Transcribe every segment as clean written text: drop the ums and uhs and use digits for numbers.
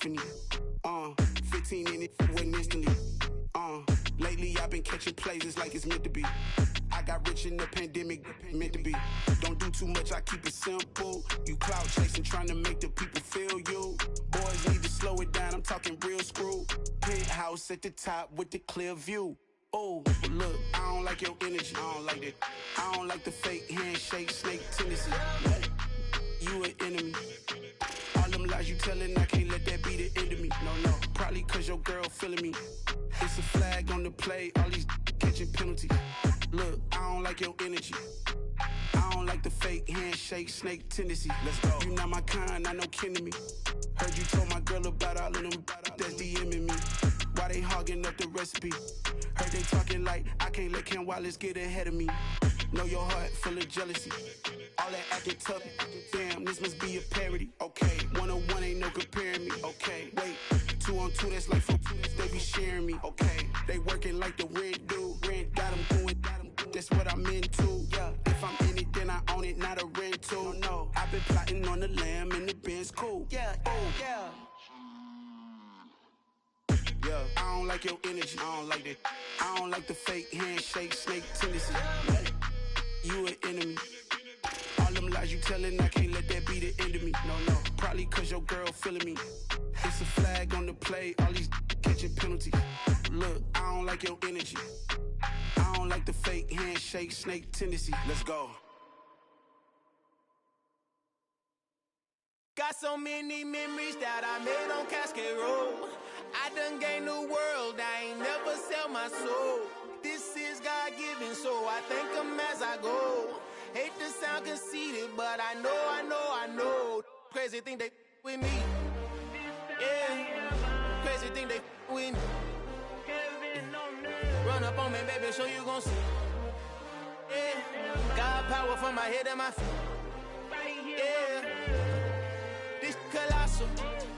symphony. 15 in it, went instantly. Lately I've been catching plays, it's like it's meant to be. I got rich in the pandemic, meant to be. Don't do too much, I keep it simple. You clout chasing, trying to make the people feel you. Boys need to slow it down, I'm talking real screw. Penthouse at the top with the clear view. Oh, look, I don't like your energy, I don't like that. I don't like the fake handshake, snake tendency. You an enemy. All them lies you telling, I can't let that be the end of me. No, probably cause your girl feeling me. It's a flag on the play, all these catching penalties. Look, I don't like your energy. I don't like the fake handshake, snake tendency. Let's go. You not my kind, I know kin to me. Heard you told my girl about all of them that's DMing me. Why they hogging up the recipe? Heard they talking like I can't let Ken Wallace get ahead of me. Know your heart full of jealousy. All that acting tough, damn, this must be a parody. Okay, 1-on-1 ain't no comparing me. Okay, wait, 2-on-2, that's like 4, they be sharing me. Okay, they working like the rent do. Rent got them going, that's what I'm into. Yeah, if I'm in it, then I own it, not a rental. No, I've been plotting on the lamb and the Benz cool. Yeah, yeah. Yeah, I don't like your energy, I don't like that. I don't like the fake handshake, snake tendency. You an enemy. All them lies you telling, I can't let that be the end of me. No, probably cause your girl feeling me. It's a flag on the play, all these catching penalties. Look, I don't like your energy. I don't like the fake handshake, snake tendency. Let's go. Got so many memories that I made on Cascade Road. I done gained the world, I ain't never sell my soul. This is God-given, so I thank him as I go. Hate to sound conceited, but I know. Crazy thing they with me. Yeah, crazy thing they with me. Run up on me, baby, so you gon' see. Yeah, God power from my head and my feet. Yeah, this colossal.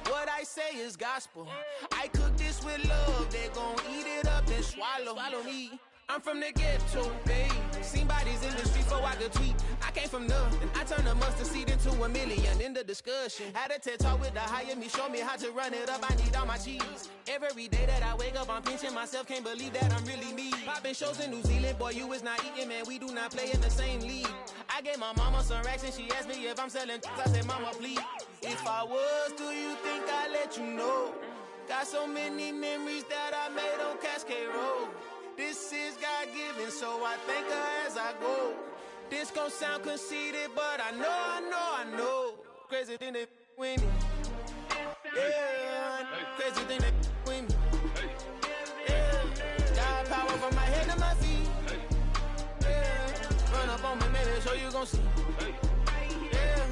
What I say is gospel. I cook this with love, they gon' eat it up and swallow me. I'm from the ghetto, babe. Seen bodies in the street before I could tweet. I came from nothing. I turned a mustard seed into $1 million in the discussion. Had a TED talk with the higher me, show me how to run it up. I need all my cheese. Every day that I wake up, I'm pinching myself. Can't believe that I'm really me. Popping shows in New Zealand, boy, you is not eating, man. We do not play in the same league. I gave my mama some racks and she asked me if I'm selling. I said, mama, please. If I was, do you think I'd let you know? Got so many memories that I made on Cascade Road. This is God-given, so I thank her as I go. This gon' sound conceited, but I know. Crazy thing they with me. Yeah, crazy thing they with me. Yeah, got power from my head to my feet. Yeah, run up on me, maybe, so you gon' see. Yeah.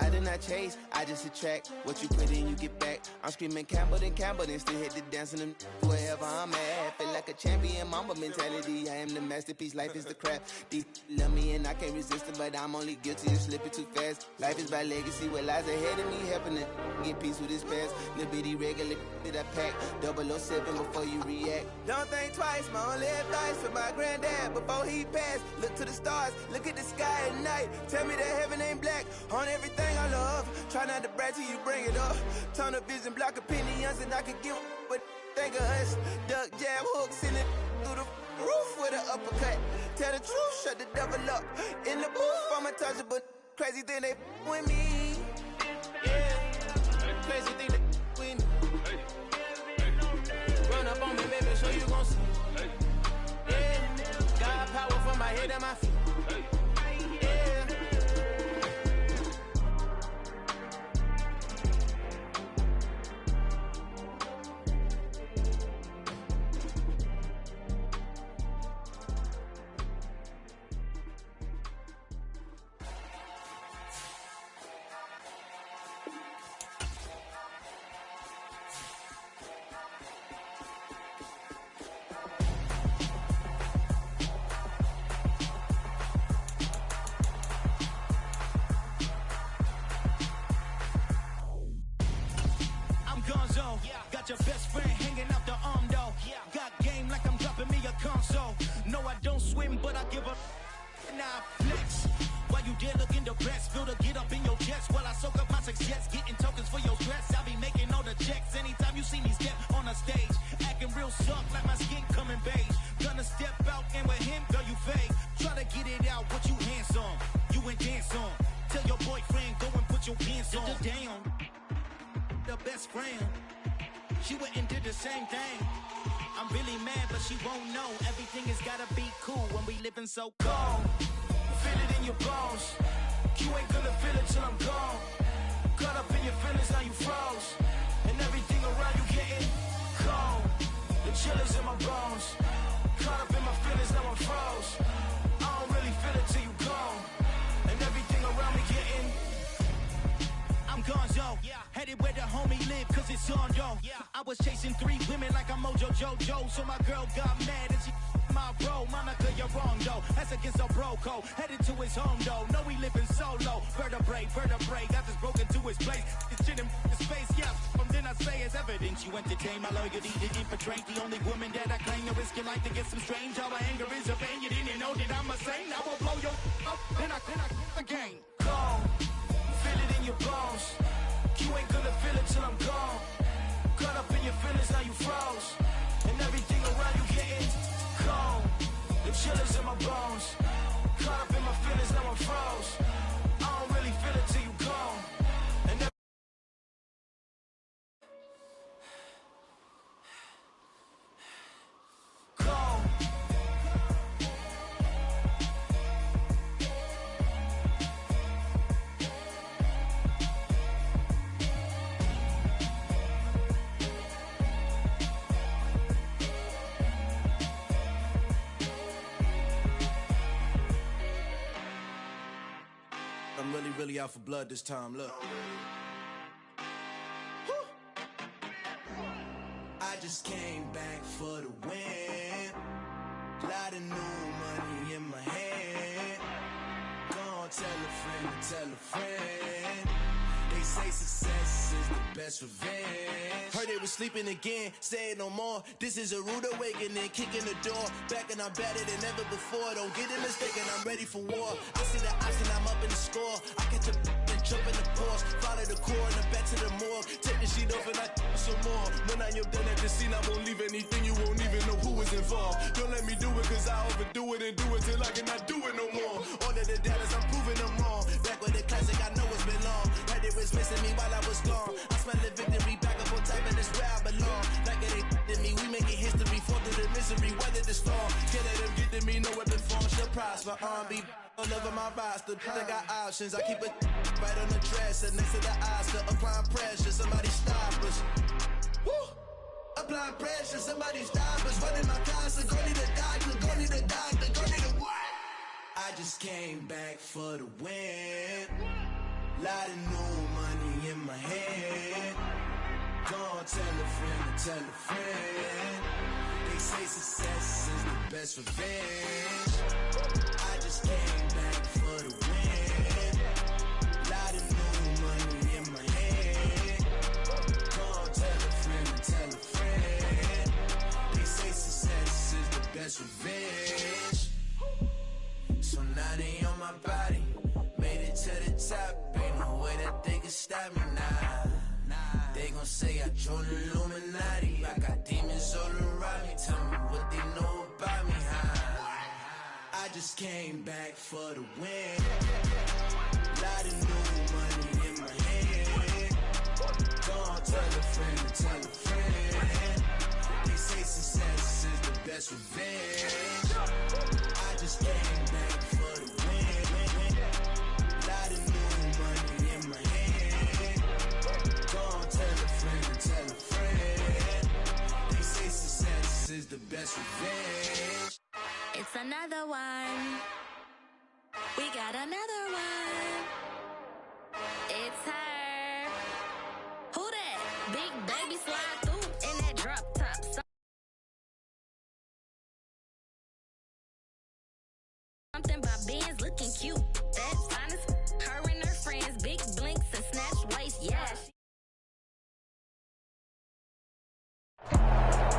I did not chase, I just attract. What you put in, you get back. I'm screaming Campbell, then still hit the dance and them wherever I'm at. Feel like a champion, mamba mentality. I am the masterpiece, life is the crap. These love me and I can't resist it, but I'm only guilty of slipping too fast. Life is by legacy, what lies ahead of me, helping it get peace with this past. Little bitty regular that I pack, 007 before you react. Don't think twice, my only advice for my granddad before he passed. Look to the stars, look at the sky at night. Tell me that heaven ain't black on everything I love. Try not to brag till you bring it up. Tunnel vision, block opinions, and I could give but think of us. Duck, jab, hooks in it through the roof with an uppercut. Tell the truth, shut the devil up. In the booth, I'm untouchable. Crazy thing they with me. Yeah, crazy thing they with me. Run up on me, baby, so you gon' see. Yeah, got power from my head and my feet. Yeah. Got your best friend hanging out the arm though. Got game like I'm dropping me a console. No, I don't swim, but I give up. Now I flex. Why you dare look in the best? Feel to get up in your chest while I soak up my success. Getting tokens for your stress. I'll be making all the checks anytime you see me step on a stage. Acting real soft like my skin coming beige. Gonna step out and with him, girl, you fake. Try to get it out, what you handsome. You ain't dance on. Tell your boyfriend, go and put your pants on. Down. The best friend. She went and did the same thing. I'm really mad, but she won't know. Everything has gotta be cool when we living so cold. Feel it in your bones. You ain't gonna feel it till I'm gone. Caught up in your feelings, now you froze. And everything around you getting cold. The chill is in my bones. Caught up in my feelings, now I'm froze. I don't really feel it till you gone. And everything around me getting I'm gonzo, headed where the homie live, cause it's on, yo. I was chasing 3 women like I'm Mojo Jojo, so my girl got mad and she my bro. Monica, you're wrong, though. That's against a bro code. Headed to his home, though. No, he living solo. Vertebrae, got this broken to his place. It's shit in his face, yeah. From then I say it's evidence. You entertain my loyalty to infiltrate. The only woman that I claim. You risk your life to get some strange. All my anger is a pain. You didn't know that I'm a saint. I will blow your up, then I again. Gone. Feel it in your bones. You ain't gonna feel it till I'm gone. Caught up in your feelings, now you froze. And everything around you getting cold. The chill is in my bones. Caught up in my feelings, now I'm froze. I don't really feel it till you gone. And I'm really out for blood this time, look. I just came back for the win. Lot of new money in my hand. Gonna tell a friend to tell a friend. They say success is the best revenge. Heard they was sleeping again, say it no more. This is a rude awakening, kicking the door. Back and I'm better than ever before. Don't get it mistaken, I'm ready for war. I see the option, I'm up in the score. I catch a and jump in the Porsche. Follow the core and the back to the morgue. Take the sheet off and I some more. When I am done at the scene, I won't leave anything. You won't even know who is involved. Don't let me do it, cause I overdo it and do it till I cannot do it no more. All of the doubters, I'm proving them wrong. Back with the classic, I know it's been long. Heard it was missing me while I was gone. I smell the victory back up on top, and it's where I belong. Like it ain't to me, we making history. Fall through the misery, weather the storm. Can't let them get to me, no weapon form shall prosper. R&B all over my roster, I got options. I keep it right on the dresser, next to the Oscar. Applying pressure, somebody stop us. Woo! Applying pressure, somebody stop us. Running my closet, go need a doctor, go need a doctor, go need a what? I just came back for the win. Lot of new money in my hand. Gonna tell a friend to tell a friend. They say success is the best revenge. I just came back for the win. Lot of new money in my hand. Gonna tell a friend to tell a friend. They say success is the best revenge. So now they on my body. Made it to the top. Ain't no way that they can stop me now. They gon' say I joined the Illuminati. I got demons all around me. Tell me what they know about me, huh? I just came back for the win. Lot of new money in my hand. Gonna tell a friend to tell a friend. They say success is the best revenge. I just came back for the win. Lot of new money in my hand. Gonna tell a friend to tell a friend. They say success is the best revenge. It's another one. We got another one. It's her. Who that? Big baby slide through in that drop top. Something by Benz looking cute. That's fine as her and her friends. Big blinks and snatch waist. Yeah.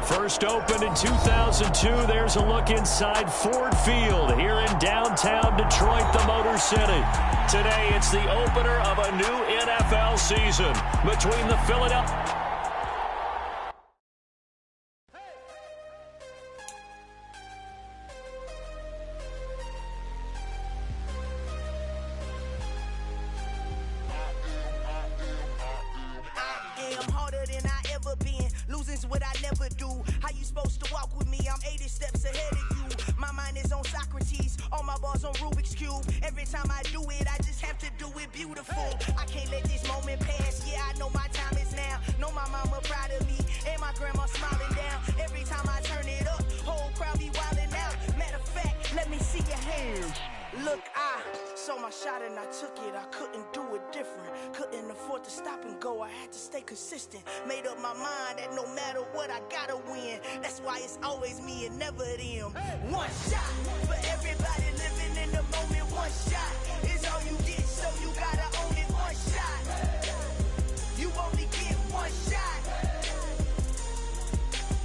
First opened in 2002. There's a look inside Ford Field here in downtown Detroit, the Motor City. Today, it's the opener of a new NFL season between the Philadelphia... What I never do. How you supposed to walk with me? I'm 80 steps ahead of you. My mind is on Socrates, all my bars on Rubik's Cube. Every time I do it, I just have to do it beautiful. I can't let this moment pass. Yeah, I know my time is now. Know my mama proud of me, and my grandma smiling down. Every time I turn it up, whole crowd be wilding out. Matter of fact, let me see your hands. Look, I saw my shot and I took it. I couldn't do it different. Couldn't afford to stop and go. I had to stay consistent. Made up my mind that no matter what, I gotta win. That's why it's always me and never them. One shot for everybody living in the moment. One shot is all you get, so you gotta own it. One shot. You only get one shot.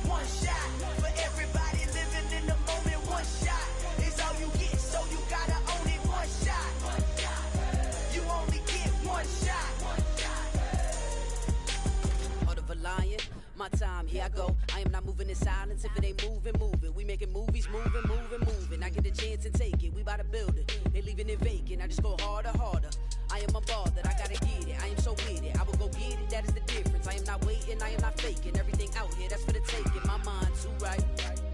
One shot for everybody living in the moment. One shot is all you get, so you gotta own it. One shot. You only get one shot. Heart of a lion, my time, here I go. I am not moving in silence. If it ain't moving, moving. We making movies, moving, moving, moving. I get a chance and take it. We bout to build it. They leaving it vacant. I just go harder, harder. I am a ball that I gotta get it. I am so with it. I will go get it. That is the difference. I am not waiting. I am not faking. Everything out here, that's for the taking. My mind too right.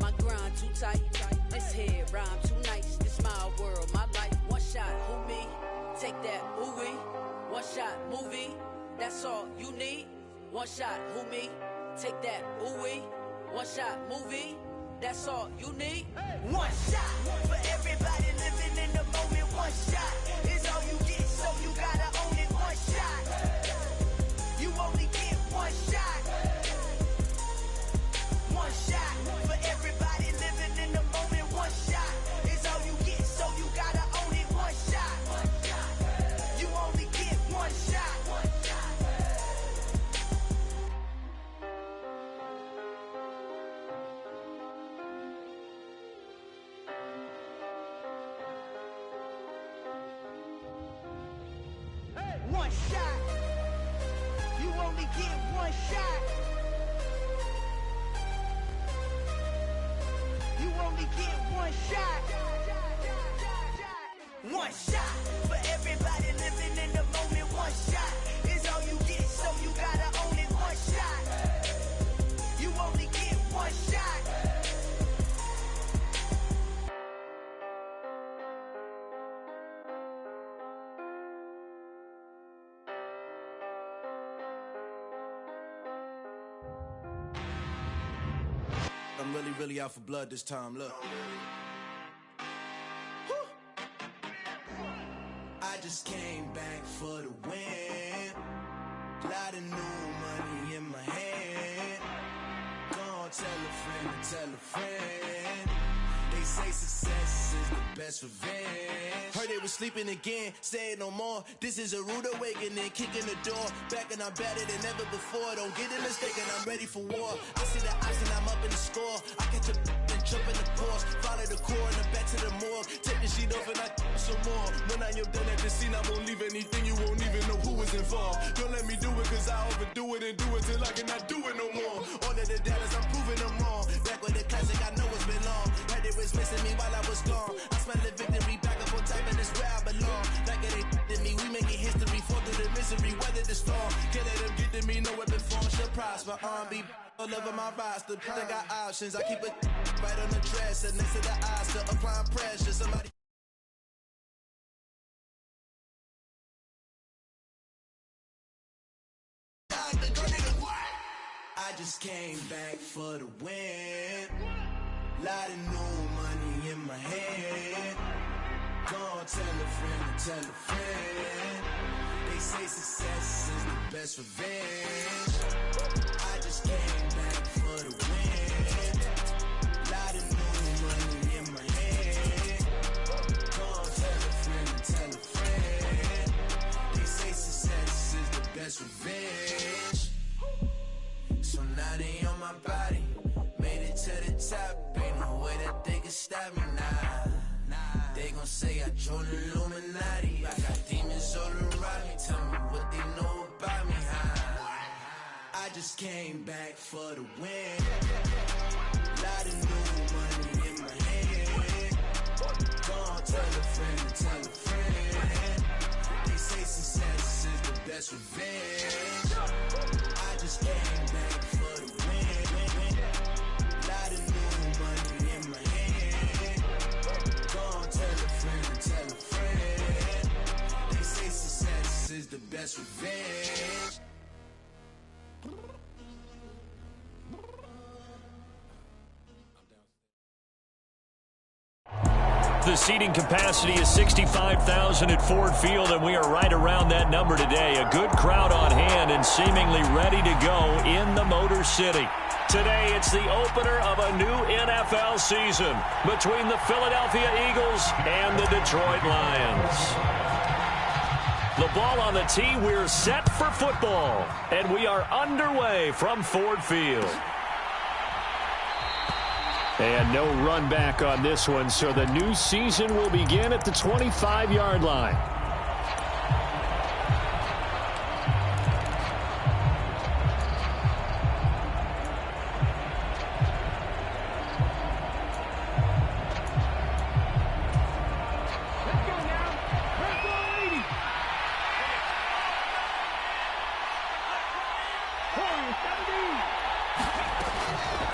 My grind too tight. This head rhyme too nice. This my world, my life. One shot, who me? Take that, ooh wee. One shot, movie. That's all you need. One shot, who me? Take that, ooh wee. One shot, movie. That's all you need. One shot for everybody living in the moment. One shot is all you get, so you gotta own it. One shot. You only get one shot. One shot for everybody living in the moment. One shot is all you get, so you gotta own it. One shot. You only get one shot. One shot. You only get one shot. You only get one shot. One shot for everybody living in the moment. One shot is all you get, so you gotta own it. One shot. You only get one shot. I'm really out for blood this time, look. I just came back for the win. Lot of new money in my hand. Gonna tell a friend to tell a friend. They say success is the best revenge. Heard they was sleeping again, say it no more. This is a rude awakening, kicking the door. Back and I'm better than ever before. Don't get it mistaken, I'm ready for war. I see the ice and I'm up in the score. I catch a and jump in the course. Follow the core and the back to the morgue. Take the sheet off and I some more. When I am done at the scene, I won't leave anything. You won't even know who was involved. Don't let me do it cause I overdo it and do it till I cannot do it no more. All of the doubters, I'm proving them wrong. Back with the classic, I know it's been long. Heard it was missing me while I was gone. I smell the victory back up on top and it's where I belong. Like it ain't to me, we making history. Fall through the misery, weather the storm. Can't let them get to me, no weapon form should prosper. R&B all over my roster, I got options. I keep it right on the dresser, next to the eyes, still applying pressure. Somebody. I just came back for the win. Lot of new money in my hand. Gonna tell a friend to tell a friend. They say success is the best revenge. I just came back for the win. Lot of new money in my hand. Gonna tell a friend to tell a friend. They say success is the best revenge. So now they on my body. gon' say I joined the Illuminati. I got demons all around me, tell me what they know about me. I just came back for the win. Lot of new money in my hand. Gonna tell a friend to tell a friend. They say success is the best revenge. I just came back for the win. Lot of new money in my hand. Gonna tell a friend to tell a friend. They say success is the best revenge. The seating capacity is 65,000 at Ford Field, and we are right around that number today. A good crowd on hand and seemingly ready to go in the Motor City. Today, it's the opener of a new NFL season between the Philadelphia Eagles and the Detroit Lions. The ball on the tee, we're set for football, and we are underway from Ford Field. And no run back on this one, so the new season will begin at the 25-yard line.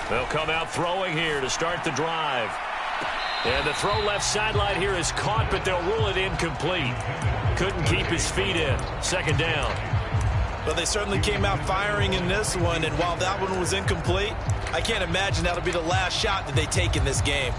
They'll come out throwing here to start the drive. And the throw left sideline here is caught, but they'll rule it incomplete. Couldn't keep his feet in. Second down. Well, they certainly came out firing in this one, and while that one was incomplete, I can't imagine that'll be the last shot that they take in this game.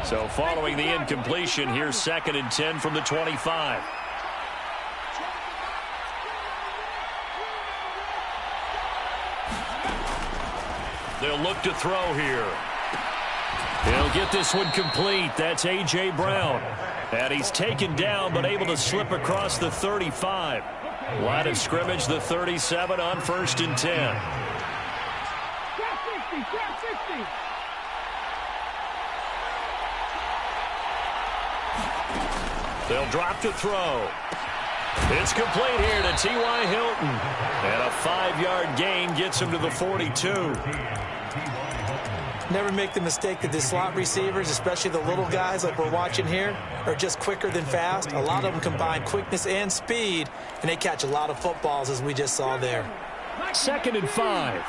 So following the incompletion, here's 2nd and 10 from the 25. They'll look to throw here. He'll get this one complete. That's A.J. Brown. And he's taken down but able to slip across the 35. Line of scrimmage, the 37 on 1st and 10. They'll drop to throw. It's complete here to T.Y. Hilton. And a 5-yard gain gets him to the 42. Never make the mistake that the slot receivers, especially the little guys like we're watching here, are just quicker than fast. A lot of them combine quickness and speed, and they catch a lot of footballs, as we just saw there. 2nd and 5.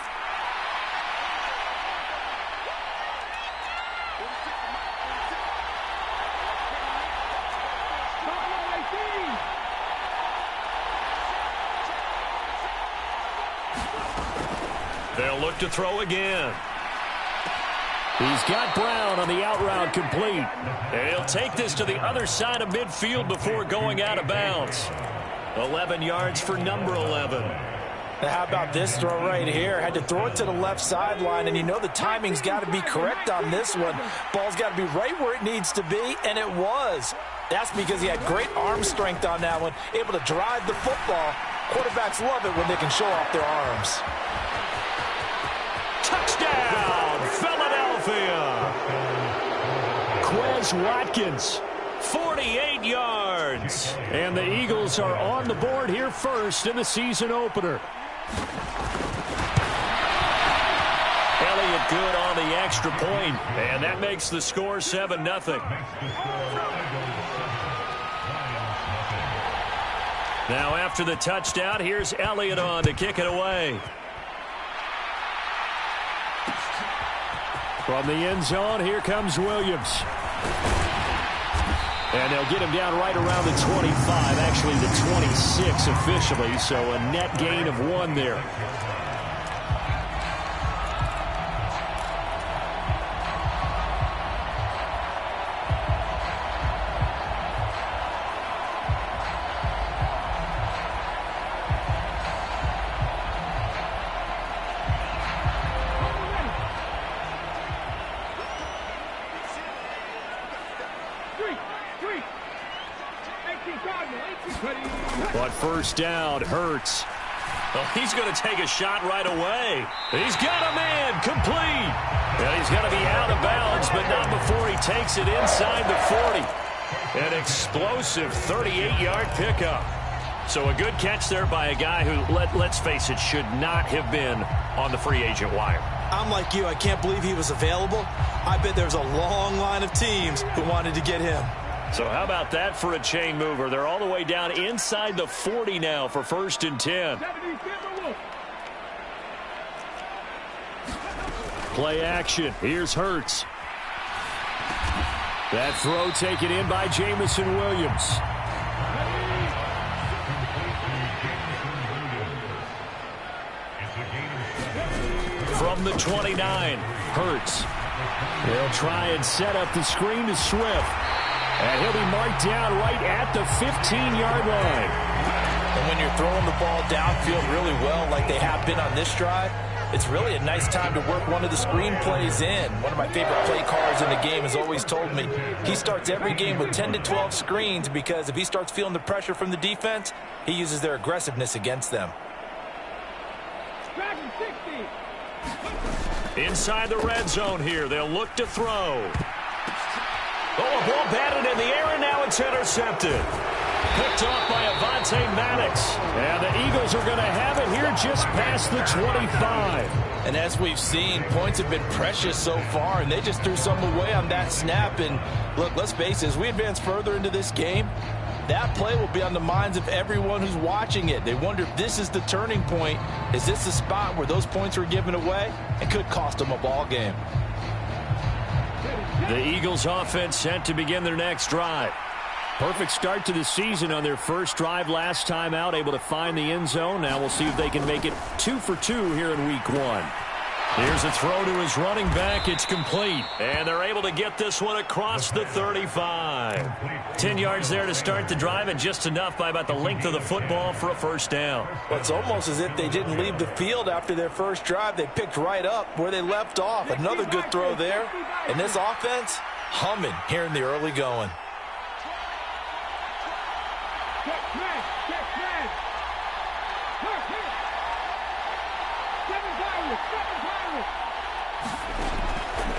They'll look to throw again. He's got Brown on the out route complete. And he'll take this to the other side of midfield before going out of bounds. 11 yards for number 11. Now how about this throw right here? Had to throw it to the left sideline, and you know the timing's got to be correct on this one. Ball's got to be right where it needs to be, and it was. That's because he had great arm strength on that one, able to drive the football. Quarterbacks love it when they can show off their arms. Touchdown, Philadelphia! Quez Watkins, 48 yards. And the Eagles are on the board here first in the season opener. Elliott good on the extra point, and that makes the score 7-0. Now after the touchdown, here's Elliott on to kick it away. From the end zone, here comes Williams. And they'll get him down right around the 25, actually the 26 officially, so a net gain of 1 there. But first down, Hurts. Well, he's going to take a shot right away. He's got a man complete. And he's going to be out of bounds, but not before he takes it inside the 40. An explosive 38-yard pickup. So a good catch there by a guy who, let's face it, should not have been on the free agent wire. I'm like you. I can't believe he was available. I bet there's a long line of teams who wanted to get him. So how about that for a chain mover? They're all the way down inside the 40 now for 1st and 10. Play action. Here's Hurts. That throw taken in by Jamison Williams. From the 29, Hurts. They'll try and set up the screen to Swift. And he'll be marked down right at the 15-yard line. And when you're throwing the ball downfield really well like they have been on this drive, it's really a nice time to work one of the screen plays in. One of my favorite play callers in the game has always told me he starts every game with 10 to 12 screens because if he starts feeling the pressure from the defense, he uses their aggressiveness against them. Inside the red zone here, they'll look to throw. Oh, a ball batted in the air, and now it's intercepted. Picked off by Avonte Maddox. And the Eagles are going to have it here just past the 25. And as we've seen, points have been precious so far, and they just threw some away on that snap. And look, let's face it, as we advance further into this game, that play will be on the minds of everyone who's watching it. They wonder if this is the turning point. Is this the spot where those points were given away? It could cost them a ball game. The Eagles offense set to begin their next drive. Perfect start to the season on their first drive last time out, able to find the end zone. Now we'll see if they can make it 2 for 2 here in week 1. Here's a throw to his running back. It's complete. And they're able to get this one across the 35. 10 yards there to start the drive, and just enough by about the length of the football for a first down. Well, it's almost as if they didn't leave the field after their first drive. They picked right up where they left off. Another good throw there. And this offense, humming here in the early going.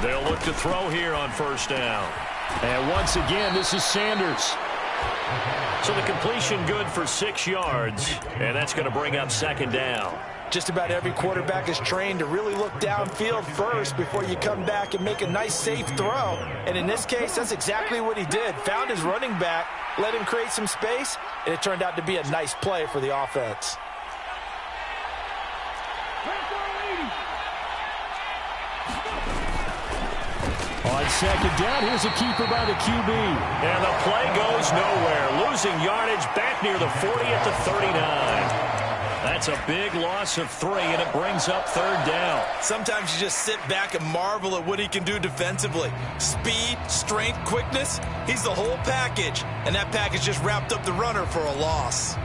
They'll look to throw here on first down. And once again, this is Sanders. So the completion good for 6 yards, and that's going to bring up 2nd down. Just about every quarterback is trained to really look downfield first before you come back and make a nice, safe throw. And in this case, that's exactly what he did. Found his running back, let him create some space, and it turned out to be a nice play for the offense. On 2nd down, here's a keeper by the QB. And the play goes nowhere. Losing yardage back near the 40 at the 39. That's a big loss of 3, and it brings up 3rd down. Sometimes you just sit back and marvel at what he can do defensively. Speed, strength, quickness, he's the whole package. And that package just wrapped up the runner for a loss.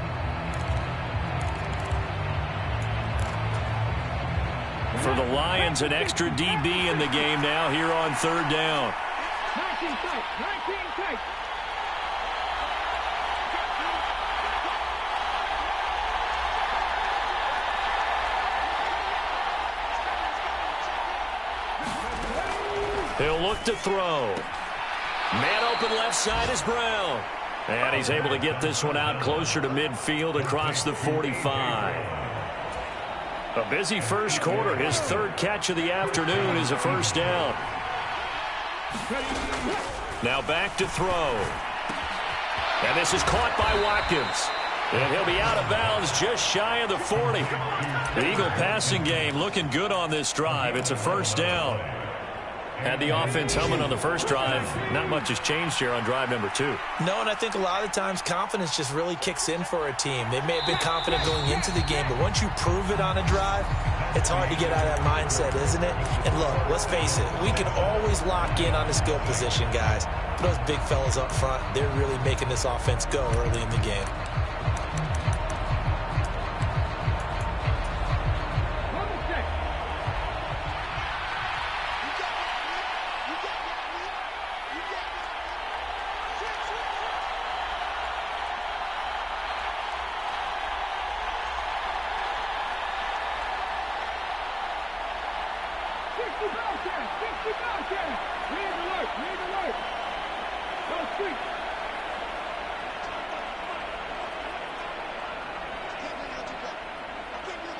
For the Lions, an extra DB in the game now here on 3rd down. 19 tight. He'll look to throw. Man open left side is Brown. And he's able to get this one out closer to midfield across the 45. A busy first quarter. His 3rd catch of the afternoon is a first down. Now back to throw. And this is caught by Watkins. And he'll be out of bounds just shy of the 40. The Eagle passing game looking good on this drive. It's a first down. Had the offense humming on the first drive. Not much has changed here on drive number 2. No, and I think a lot of times confidence just really kicks in for a team. They may have been confident going into the game, but once you prove it on a drive, it's hard to get out of that mindset, isn't it? And look, let's face it, we can always lock in on the skill position, guys. But those big fellas up front, they're really making this offense go early in the game. Broadcast. 60 Broadcast. Red alert. Red alert. Go street.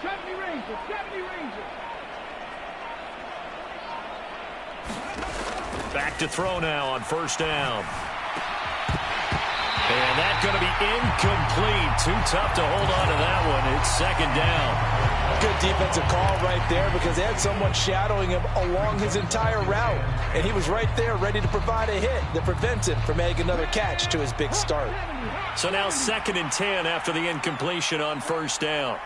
70 Rangers. 70 Rangers. Back to throw now on first down. And that's going to be incomplete. Too tough to hold on to that one. It's second down. Good defensive call right there because they had someone shadowing him along his entire route. And he was right there ready to provide a hit that prevents him from making another catch to his big start. So now 2nd and 10 after the incompletion on first down.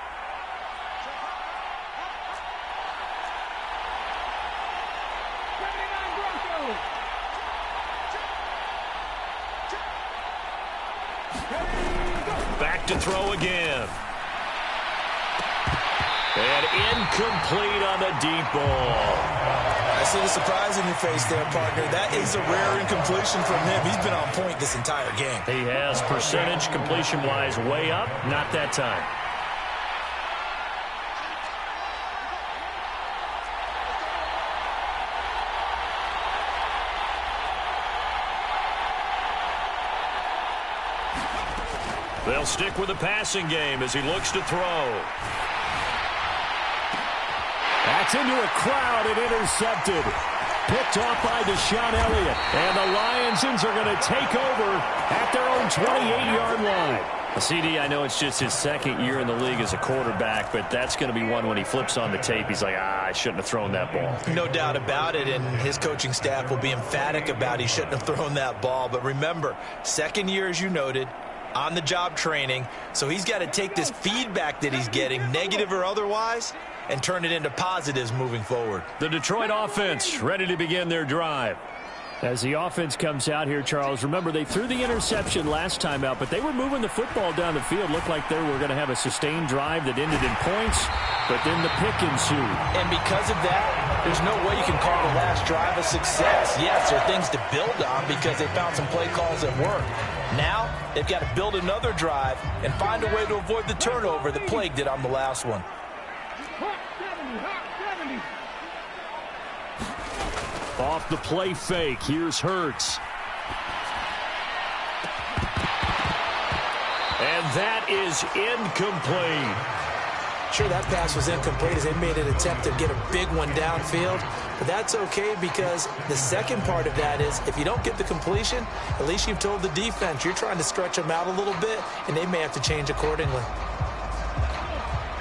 Back to throw again. And incomplete on the deep ball. I see the surprise in your face there, partner. That is a rare incompletion from him. He's been on point this entire game. He has percentage completion-wise way up. Not that time. They'll stick with the passing game as he looks to throw. That's into a crowd and intercepted. Picked off by Deshaun Elliott. And the Lions are going to take over at their own 28-yard line. CD, I know it's just his 2nd year in the league as a quarterback, but that's going to be one when he flips on the tape. He's like, I shouldn't have thrown that ball. No doubt about it, and his coaching staff will be emphatic about he shouldn't have thrown that ball. But remember, 2nd year, as you noted, on-the-job training, so he's got to take this feedback that he's getting, negative or otherwise, and turn it into positives moving forward. The Detroit offense ready to begin their drive. As the offense comes out here, Charles, remember they threw the interception last time out, but they were moving the football down the field. Looked like they were going to have a sustained drive that ended in points, but then the pick ensued. And because of that, there's no way you can call the last drive a success. Yes, there are things to build on because they found some play calls that work. Now, they've got to build another drive and find a way to avoid the turnover that plagued it on the last one. Off the play fake, here's Hurts. And that is incomplete. Sure, that pass was incomplete as they made an attempt to get a big one downfield. But that's okay because the second part of that is if you don't get the completion, at least you've told the defense you're trying to stretch them out a little bit, and they may have to change accordingly.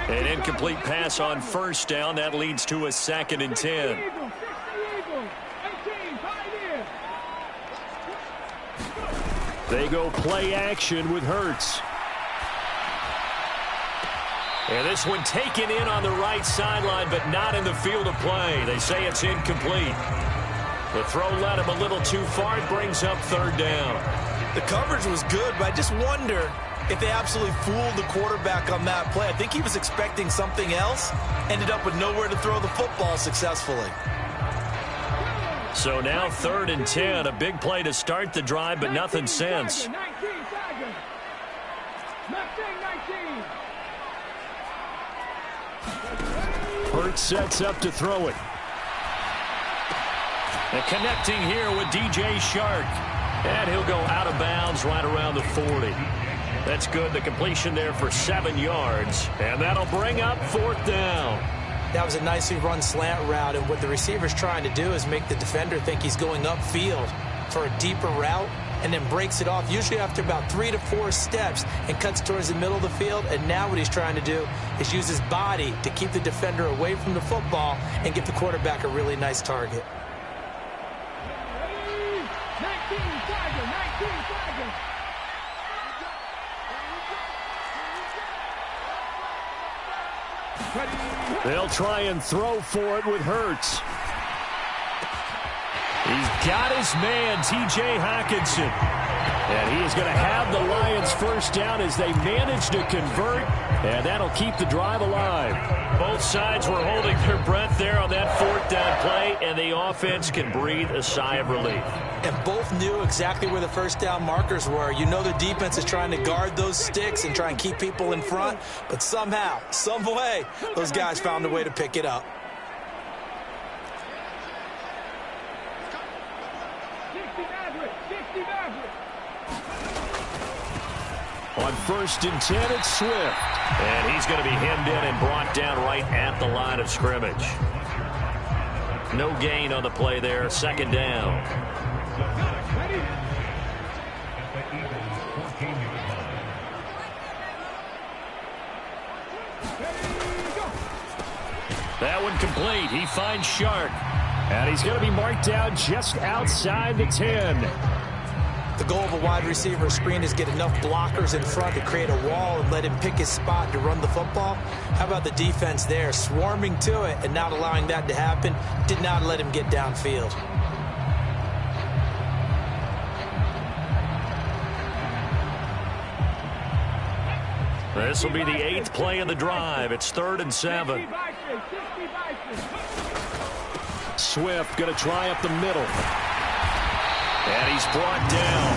An incomplete pass on first down. That leads to a 2nd and 10. They go play action with Hurts. And this one taken in on the right sideline, but not in the field of play. They say it's incomplete. The throw led him a little too far. It brings up 3rd down. The coverage was good, but I just wonder if they absolutely fooled the quarterback on that play. I think he was expecting something else. Ended up with nowhere to throw the football successfully. So now 3rd and 10. A big play to start the drive, but nothing since. Hurts sets up to throw it. And connecting here with DJ Shark. And he'll go out of bounds right around the 40. That's good. The completion there for 7 yards. And that'll bring up 4th down. That was a nicely run slant route, and what the receiver's trying to do is make the defender think he's going upfield for a deeper route and then breaks it off, usually after about 3 to 4 steps, and cuts towards the middle of the field. And now what he's trying to do is use his body to keep the defender away from the football and give the quarterback a really nice target. 19 Tiger. They'll try and throw for it with Hurts. He's got his man, T.J. Hockenson. And he is going to have the Lions first down as they manage to convert, and that'll keep the drive alive. Both sides were holding their breath there on that 4th down play, and the offense can breathe a sigh of relief. And both knew exactly where the first down markers were. You know the defense is trying to guard those sticks and try and keep people in front, but somehow, some way, those guys found a way to pick it up. On 1st and 10, it's Swift. And he's going to be hemmed in and brought down right at the line of scrimmage. No gain on the play there. 2nd down. That one complete. He finds Shark. And he's going to be marked down just outside the 10. The goal of a wide receiver screen is get enough blockers in front to create a wall and let him pick his spot to run the football. How about the defense there, swarming to it and not allowing that to happen? Did not let him get downfield. This will be the 8th play of the drive. It's 3rd and 7. Swift going to try up the middle. And he's brought down.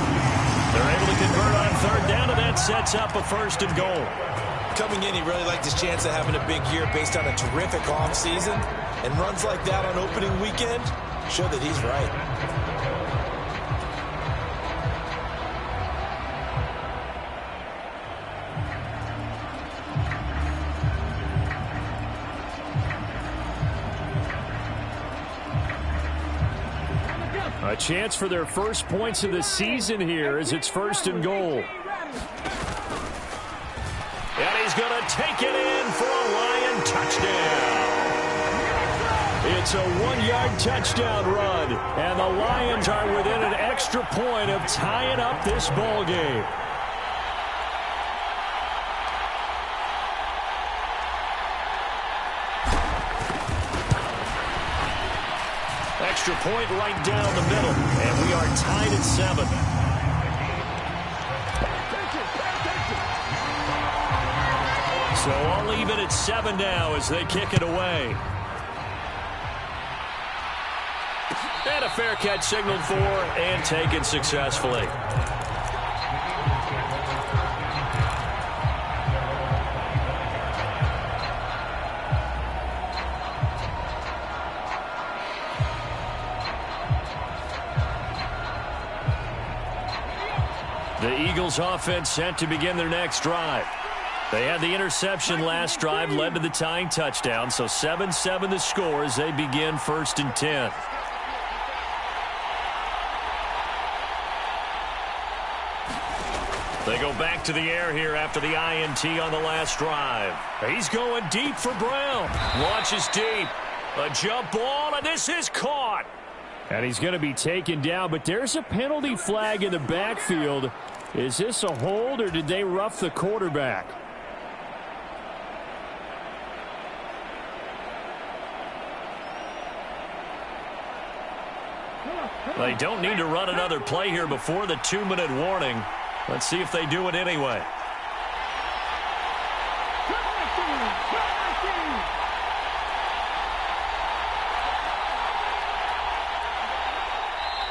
They're able to convert on 3rd down, and that sets up a 1st and goal. Coming in, he really liked his chance of having a big year based on a terrific offseason. And runs like that on opening weekend show that he's right. A chance for their first points of the season here as it's 1st and goal. And he's going to take it in for a Lion touchdown. It's a 1-yard touchdown run, and the Lions are within an extra point of tying up this ball game. Extra point right down the middle, and we are tied at 7. So I'll leave it at 7 now as they kick it away. And a fair catch signaled for and taken successfully. The Eagles offense set to begin their next drive. They had the interception last drive, led to the tying touchdown, so 7-7 the score as they begin 1st and 10. They go back to the air here after the INT on the last drive. He's going deep for Brown. Launches deep. A jump ball, and this is caught. And he's going to be taken down, but there's a penalty flag in the backfield. Is this a hold, or did they rough the quarterback? They don't need to run another play here before the 2-minute warning. Let's see if they do it anyway.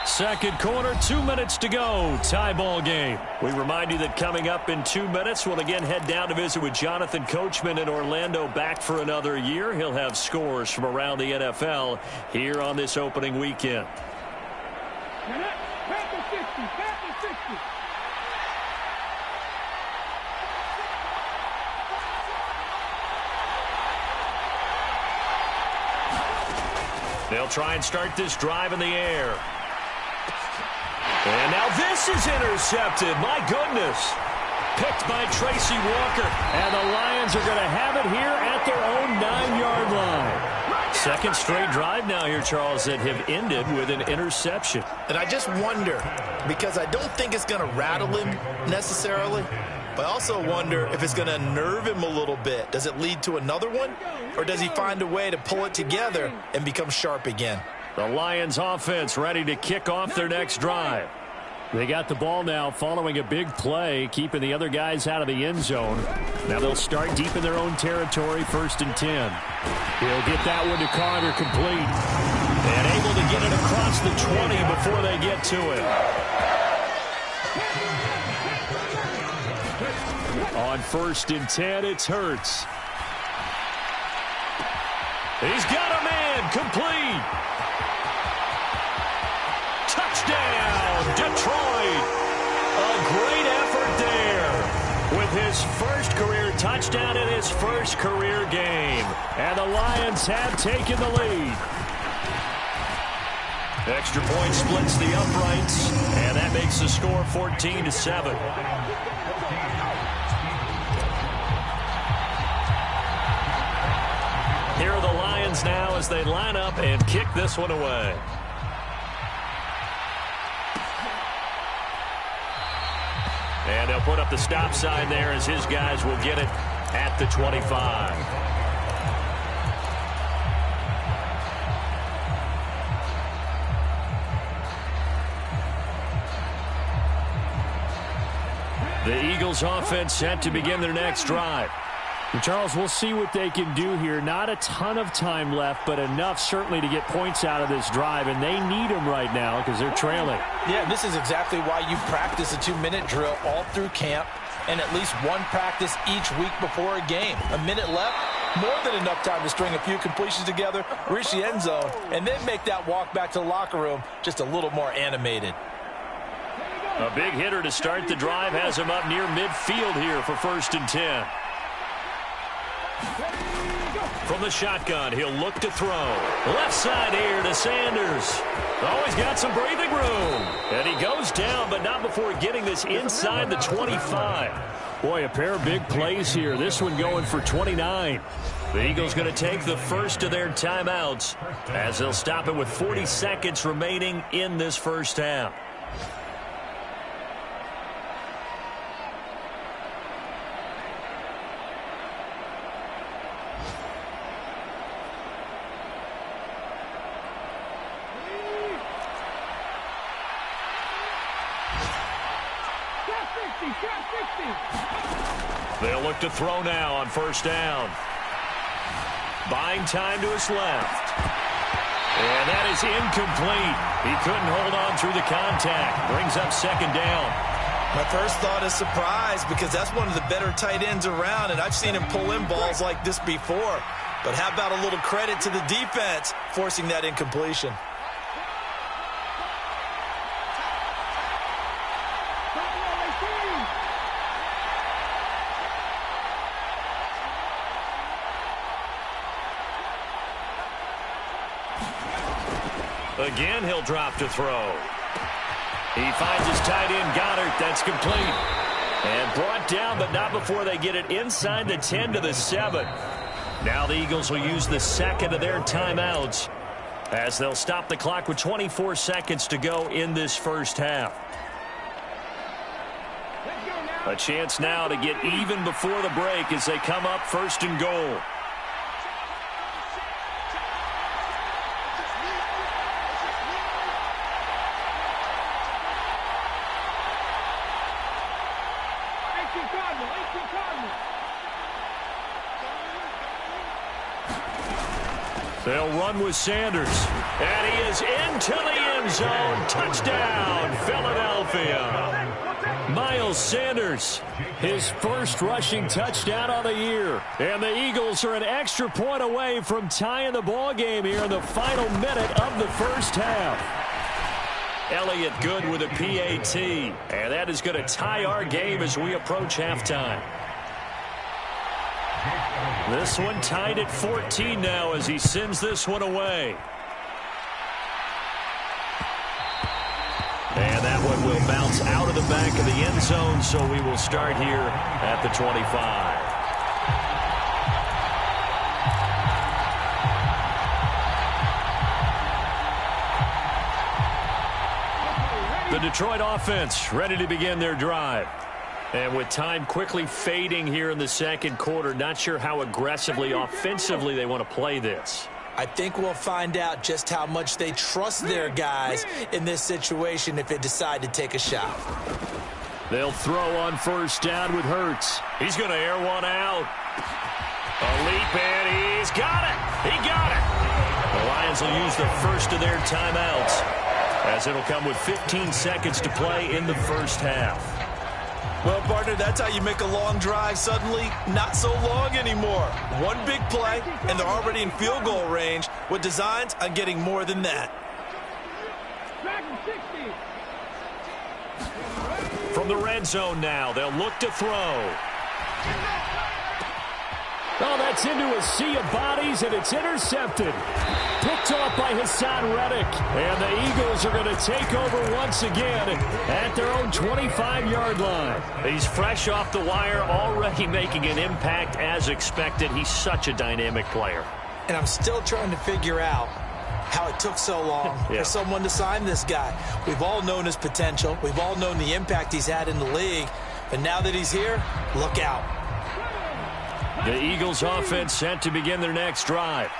Second quarter, 2 minutes to go. Tie ball game. We remind you that coming up in 2 minutes, we'll again head down to visit with Jonathan Coachman in Orlando, back for another year. He'll have scores from around the NFL here on this opening weekend. They'll try and start this drive in the air. And now this is intercepted. My goodness. Picked by Tracy Walker. And the Lions are going to have it here at their own 9-yard line. Second straight drive now here, Charles, that have ended with an interception. And I just wonder, because I don't think it's going to rattle him necessarily, but I also wonder if it's going to nerve him a little bit. Does it lead to another one? Or does he find a way to pull it together and become sharp again? The Lions offense ready to kick off their next drive. They got the ball now following a big play, keeping the other guys out of the end zone. Now they'll start deep in their own territory, 1st and 10. He'll get that one to Carter, complete. And able to get it across the 20 before they get to it. On 1st and 10, it's Hurts. He's got a man, complete. Touchdown! touchdown in his first career game. And the Lions have taken the lead. Extra point splits the uprights, and that makes the score 14-7. Here are the Lions now as they line up and kick this one away. And they'll put up the stop sign there as his guys will get it at the 25. The Eagles offense set to begin their next drive. Charles, we'll see what they can do here. Not a ton of time left, but enough certainly to get points out of this drive, and they need them right now because they're trailing. Yeah, this is exactly why you practice a 2-minute drill all through camp and at least one practice each week before a game. A minute left, more than enough time to string a few completions together, reach the end zone, and then make that walk back to the locker room just a little more animated. A big hitter to start the drive has him up near midfield here for 1st and 10. From the shotgun, he'll look to throw. Left side here to Sanders. Always got some breathing room. And he goes down, but not before getting this inside the 25. Boy, a pair of big plays here. This one going for 29. The Eagles going to take the first of their timeouts as they'll stop it with 40 seconds remaining in this first half. They'll look to throw now on 1st down. Buying time to his left. And that is incomplete. He couldn't hold on through the contact. Brings up 2nd down. My first thought is surprise because that's one of the better tight ends around, and I've seen him pull in balls like this before. But how about a little credit to the defense forcing that incompletion? Again, he'll drop to throw. He finds his tight end, Goddard. That's complete. And brought down, but not before they get it inside the 10 to the 7. Now the Eagles will use the second of their timeouts as they'll stop the clock with 24 seconds to go in this first half. A chance now to get even before the break as they come up 1st and goal. They'll run with Sanders. And he is into the end zone. Touchdown, Philadelphia. Miles Sanders, his first rushing touchdown on the year. And the Eagles are an extra point away from tying the ball game here in the final minute of the first half. Elliott good with a PAT. And that is going to tie our game as we approach halftime. This one tied at 14 now as he sends this one away. And that one will bounce out of the back of the end zone, so we will start here at the 25. The Detroit offense ready to begin their drive. And with time quickly fading here in the second quarter, not sure how aggressively, offensively they want to play this. I think we'll find out just how much they trust their guys in this situation if they decide to take a shot. They'll throw on 1st down with Hurts. He's going to air one out. A leap, and he's got it. He got it. The Lions will use the first of their timeouts as it'll come with 15 seconds to play in the first half. Well, partner, that's how you make a long drive suddenly not so long anymore. One big play, and they're already in field goal range with designs on getting more than that. From the red zone now, they'll look to throw. Oh, that's into a sea of bodies, and it's intercepted. Picked off by Hassan Reddick. And the Eagles are going to take over once again at their own 25-yard line. He's fresh off the wire, already making an impact as expected. He's such a dynamic player. And I'm still trying to figure out how it took so long for someone to sign this guy. We've all known his potential. We've all known the impact he's had in the league. But now that he's here, look out. The Eagles offense set to begin their next drive.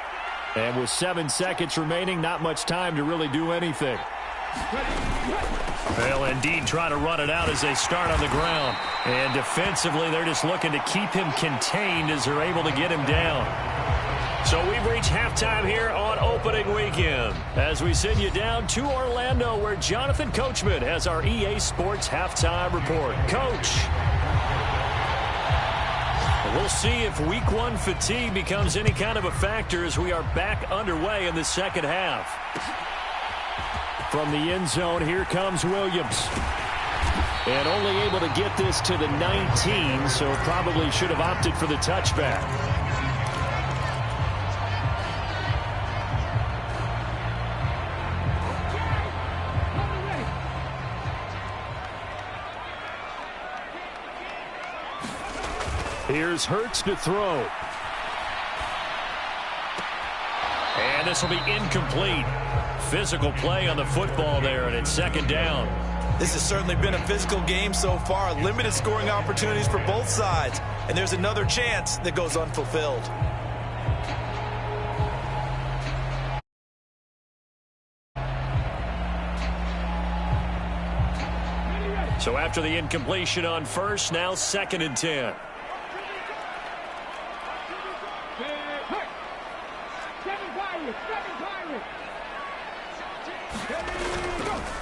And with 7 seconds remaining, not much time to really do anything. They'll indeed try to run it out as they start on the ground. And defensively, they're just looking to keep him contained as they're able to get him down. So we've reached halftime here on opening weekend as we send you down to Orlando where Jonathan Coachman has our EA Sports halftime report. Coach, we'll see if week one fatigue becomes any kind of a factor as we are back underway in the second half. From the end zone, here comes Williams. And only able to get this to the 19, so probably should have opted for the touchback. Here's Hurts to throw. And this will be incomplete. Physical play on the football there, and it's second down. This has certainly been a physical game so far. Limited scoring opportunities for both sides. And there's another chance that goes unfulfilled. So after the incompletion on first, now 2nd and 10.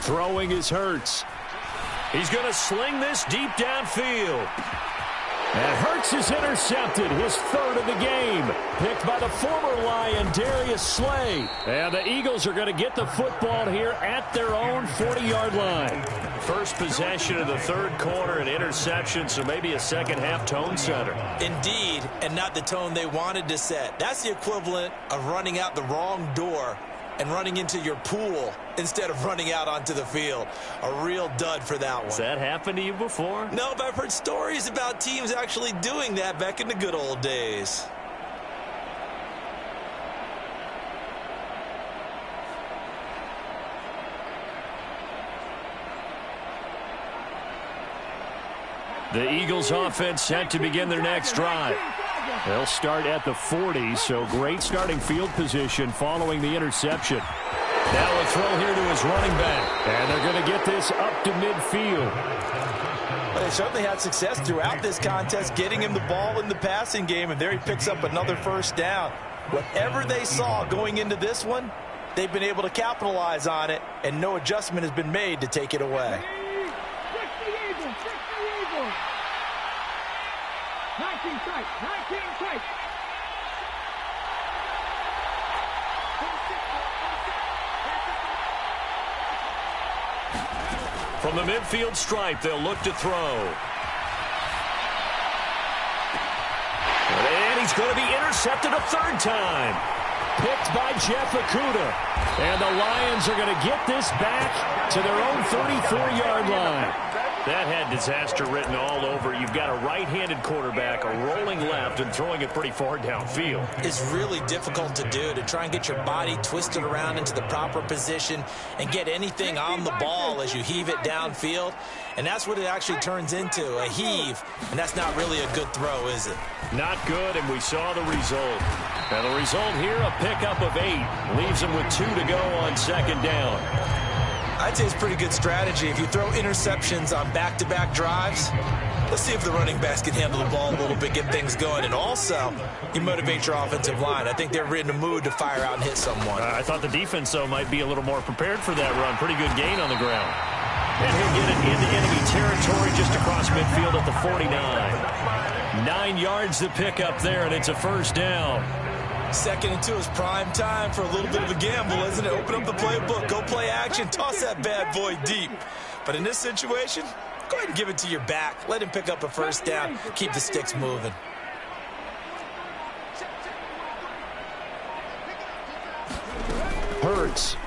Throwing is Hurts. He's going to sling this deep downfield. And Hurts is intercepted, his 3rd of the game. Picked by the former Lion, Darius Slay. And the Eagles are going to get the football here at their own 40-yard line. First possession of the 3rd quarter, an interception, so maybe a second-half tone setter. Indeed, and not the tone they wanted to set. That's the equivalent of running out the wrong door and running into your pool instead of running out onto the field. A real dud for that one. Has that happened to you before? No, but I've heard stories about teams actually doing that back in the good old days. The Eagles offense set to begin their next drive. They'll start at the 40, so great starting field position following the interception. Now a throw here to his running back, and they're going to get this up to midfield. Well, they certainly had success throughout this contest, getting him the ball in the passing game, and there he picks up another first down. Whatever they saw going into this one, they've been able to capitalize on it, and no adjustment has been made to take it away. 19 tight, 19 tight. From the midfield stripe, they'll look to throw. And he's going to be intercepted a 3rd time. Picked by Jeff Okudah. And the Lions are going to get this back to their own 34-yard line. That had disaster written all over. You've got a right-handed quarterback, a rolling left, and throwing it pretty far downfield. It's really difficult to do, to try and get your body twisted around into the proper position and get anything on the ball as you heave it downfield. And that's what it actually turns into, a heave. And that's not really a good throw, is it? Not good, and we saw the result. Now the result here, a pickup of 8. Leaves him with 2 to go on 2nd down. I'd say it's pretty good strategy. If you throw interceptions on back-to-back drives, let's see if the running backs can handle the ball a little bit, get things going. And also, you motivate your offensive line. I think they're in the mood to fire out and hit someone. I thought the defense, though, might be a little more prepared for that run. Pretty good gain on the ground. And he'll get it into enemy territory just across midfield at the 49. 9 yards to pick up there, and it's a first down. 2nd and 2 is prime time for a little bit of a gamble, isn't it? Open up the playbook, go play action, toss that bad boy deep. But in this situation, go ahead and give it to your back. Let him pick up a first down, keep the sticks moving. yards.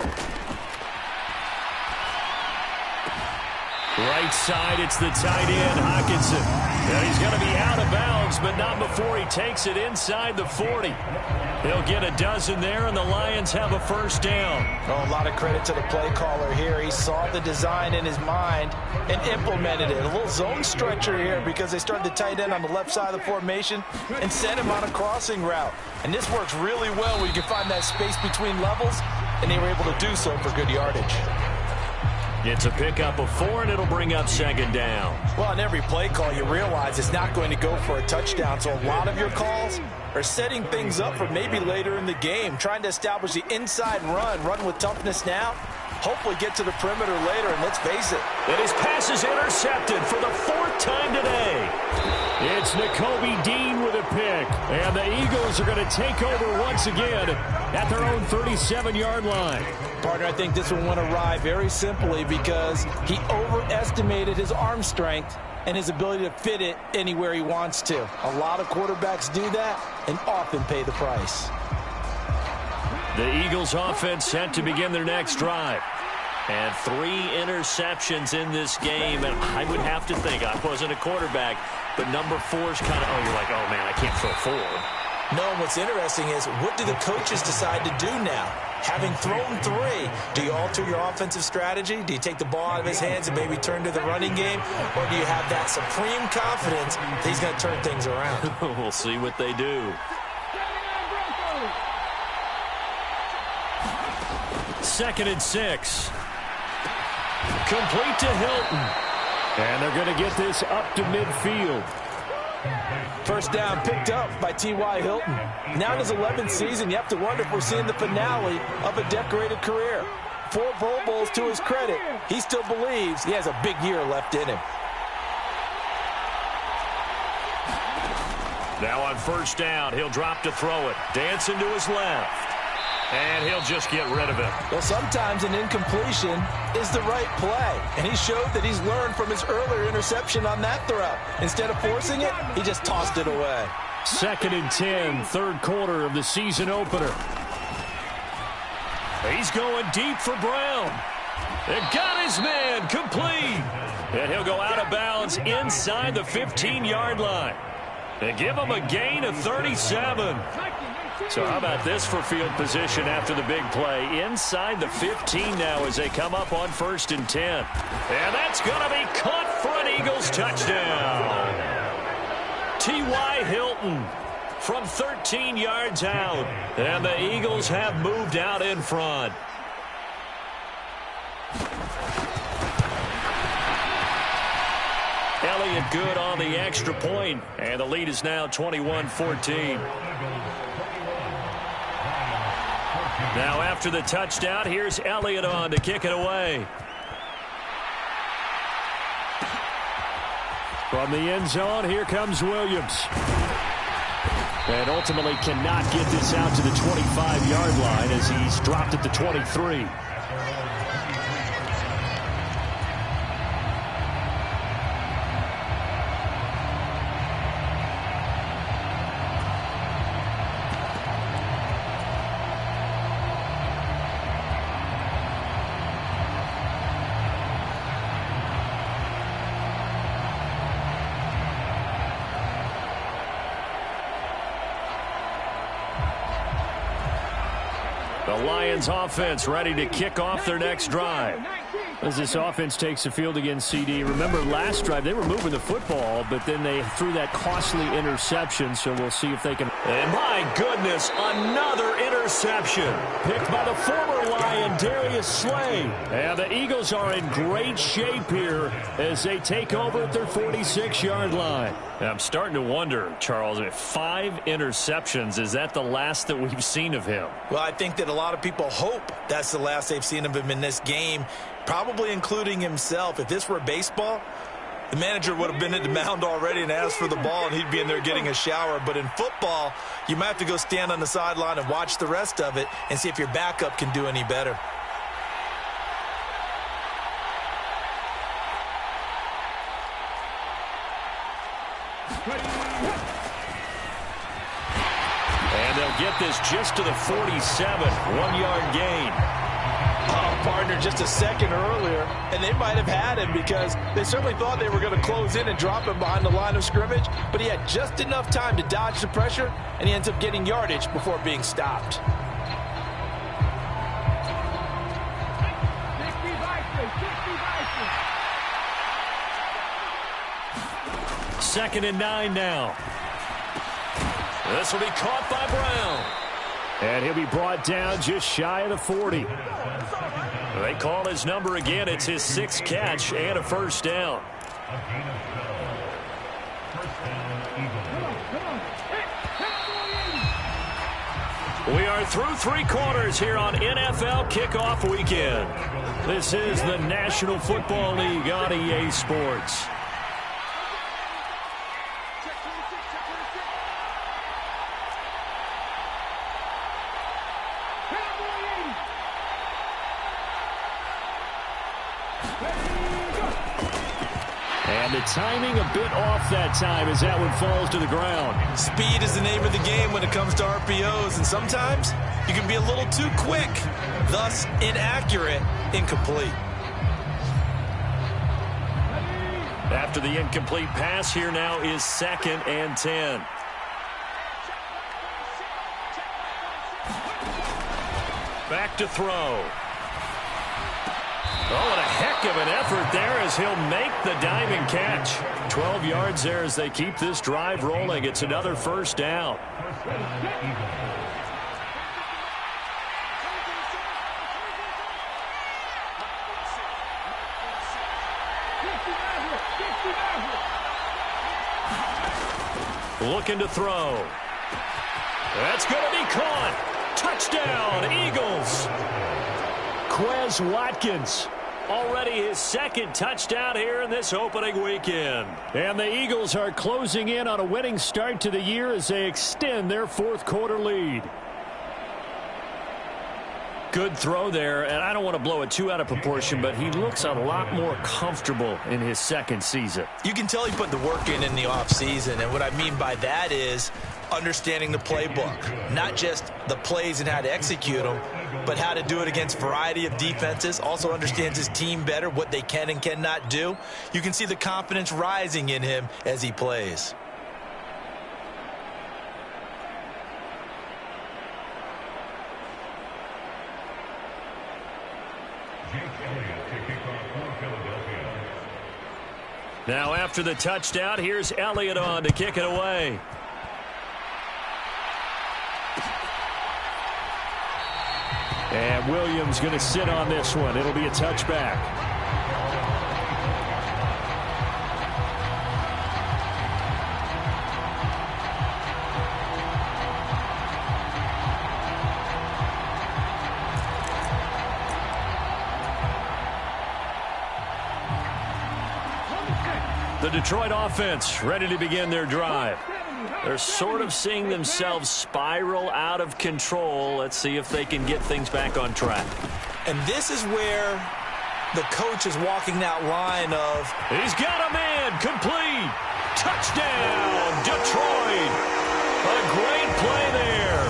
Right side, it's the tight end, Hockenson. And he's going to be out of bounds, but not before he takes it inside the 40. He'll get a dozen there, and the Lions have a first down. Oh, a lot of credit to the play caller here. He saw the design in his mind and implemented it. A little zone stretcher here because they started the tight end on the left side of the formation and sent him on a crossing route. And this works really well when you can find that space between levels, and they were able to do so for good yardage. It's a pickup of 4, and it'll bring up second down. Well, on every play call, you realize it's not going to go for a touchdown, so a lot of your calls are setting things up for maybe later in the game, trying to establish the inside run with toughness now, hopefully get to the perimeter later, and let's face it. And his pass is intercepted for the 4th time today. It's Nakobe Dean with a pick, and the Eagles are going to take over once again at their own 37-yard line. Partner, I think this one went awry very simply because he overestimated his arm strength and his ability to fit it anywhere he wants to. A lot of quarterbacks do that and often pay the price. The Eagles offense set to begin their next drive. And 3 interceptions in this game, and I would have to think, I wasn't a quarterback, but number 4's kind of, you're like, oh, man, I can't throw 4. No, and what's interesting is, what do the coaches decide to do now? Having thrown 3, do you alter your offensive strategy? Do you take the ball out of his hands and maybe turn to the running game? Or do you have that supreme confidence that he's going to turn things around? We'll see what they do. Second and 6. Complete to Hilton. And they're going to get this up to midfield. First down picked up by T.Y. Hilton. Now in his 11th season, you have to wonder if we're seeing the finale of a decorated career. 4 Pro Bowls to his credit. He still believes he has a big year left in him. Now on first down, he'll drop to throw it. Dancing to his left. And he'll just get rid of it. Well, sometimes an incompletion is the right play. And he showed that he's learned from his earlier interception on that throw. Instead of forcing it, he just tossed it away. Second and 10, 3rd quarter of the season opener. He's going deep for Brown. And got his man complete. And he'll go out of bounds inside the 15-yard line. They give him a gain of 37. So how about this for field position after the big play? Inside the 15 now as they come up on 1st and 10. And that's going to be caught for an Eagles touchdown. T.Y. Hilton from 13 yards out. And the Eagles have moved out in front. Elliott good on the extra point. And the lead is now 21-14. Now after the touchdown, here's Elliott on to kick it away. From the end zone, here comes Williams. And ultimately cannot get this out to the 25-yard line as he's dropped at the 23. The Lions offense ready to kick off their next drive. As this offense takes the field against CD, remember last drive they were moving the football, but then they threw that costly interception, so we'll see if they can. And my goodness, another interception picked by the former Lion, Darius Slay. And the Eagles are in great shape here as they take over at their 46-yard line. I'm starting to wonder, Charles, if 5 interceptions, is that the last that we've seen of him? Well, I think that a lot of people hope that's the last they've seen of him in this game, probably including himself. If this were baseball, the manager would have been at the mound already and asked for the ball, and he'd be in there getting a shower. But in football, you might have to go stand on the sideline and watch the rest of it and see if your backup can do any better. And they'll get this just to the 47, 1-yard gain. just a second earlier, and they might have had him because they certainly thought they were going to close in and drop him behind the line of scrimmage, but he had just enough time to dodge the pressure, and he ends up getting yardage before being stopped. Second and 9 now. This will be caught by Brown. And he'll be brought down just shy of the 40. They call his number again. It's his 6th catch and a first down. We are through 3 quarters here on NFL Kickoff Weekend. This is the National Football League on EA Sports. And the timing a bit off that time as that one falls to the ground. Speed is the name of the game when it comes to RPOs, and sometimes you can be a little too quick, thus inaccurate, incomplete. After the incomplete pass, here now is 2nd and 10. Back to throw. Oh, what a heck of an effort there as he'll make the diving catch. 12 yards there as they keep this drive rolling. It's another first down. Looking to throw. That's going to be caught. Touchdown, Eagles. Quez Watkins, already his 2nd touchdown here in this opening weekend. And the Eagles are closing in on a winning start to the year as they extend their 4th quarter lead. Good throw there, and I don't want to blow it too out of proportion, but he looks a lot more comfortable in his 2nd season. You can tell he put the work in the offseason, and what I mean by that is understanding the playbook. Not just the plays and how to execute them, but how to do it against a variety of defenses. Also understands his team better, what they can and cannot do. You can see the confidence rising in him as he plays. Now after the touchdown, here's Elliott on to kick it away. And Williams going to sit on this one. It'll be a touchback. The Detroit offense ready to begin their drive. They're sort of seeing themselves spiral out of control. Let's see if they can get things back on track. And this is where the coach is walking that line of... He's got a man, complete. Touchdown, Detroit. A great play there.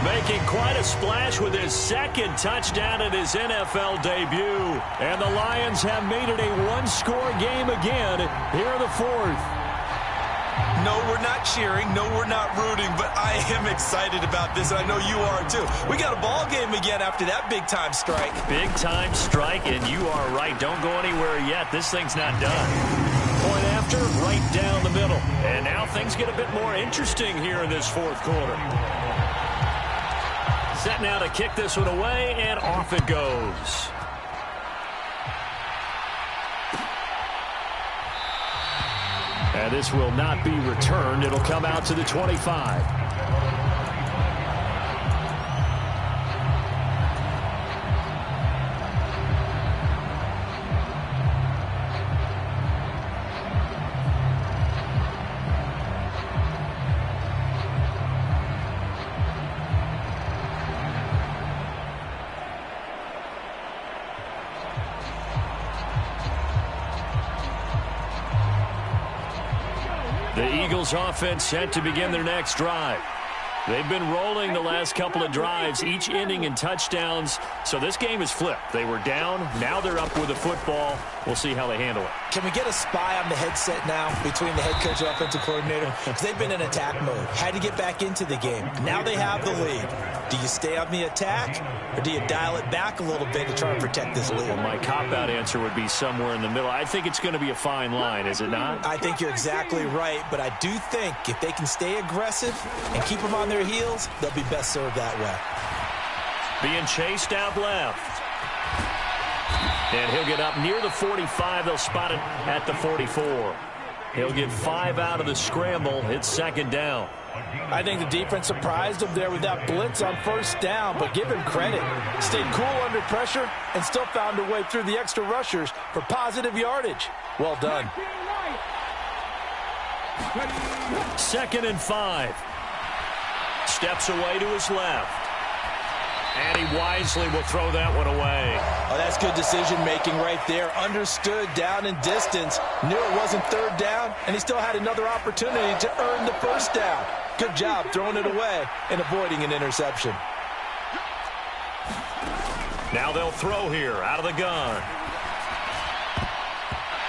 Making quite a splash with his 2nd touchdown in his NFL debut. And the Lions have made it a one-score game again here in the 4th. No, we're not cheering. No, we're not rooting, but I am excited about this, and I know you are too. We got a ball game again after that big-time strike. Big-time strike, and you are right. Don't go anywhere yet. This thing's not done. Point after, right down the middle. And now things get a bit more interesting here in this 4th quarter. Set now to kick this one away, and off it goes. And this will not be returned. It'll come out to the 25. The Eagles offense set to begin their next drive. They've been rolling the last couple of drives, each ending in touchdowns. So this game is flipped. They were down. Now they're up with the football. We'll see how they handle it. Can we get a spy on the headset now between the head coach and offensive coordinator? Because they've been in attack mode. Had to get back into the game. Now they have the lead. Do you stay on the attack, or do you dial it back a little bit to try and protect this lead? Well, my cop-out answer would be somewhere in the middle. I think it's going to be a fine line, is it not? I think you're exactly right, but I do think if they can stay aggressive and keep them on their heels, they'll be best served that way. Being chased out left. And he'll get up near the 45. They'll spot it at the 44. He'll get 5 out of the scramble. It's second down. I think the defense surprised him there with that blitz on first down, but give him credit. Stayed cool under pressure and still found a way through the extra rushers for positive yardage. Well done. 2nd and 5. Steps away to his left. And he wisely will throw that one away. Oh, that's good decision-making right there. Understood down and distance. Knew it wasn't third down, and he still had another opportunity to earn the first down. Good job throwing it away and avoiding an interception. Now they'll throw here out of the gun.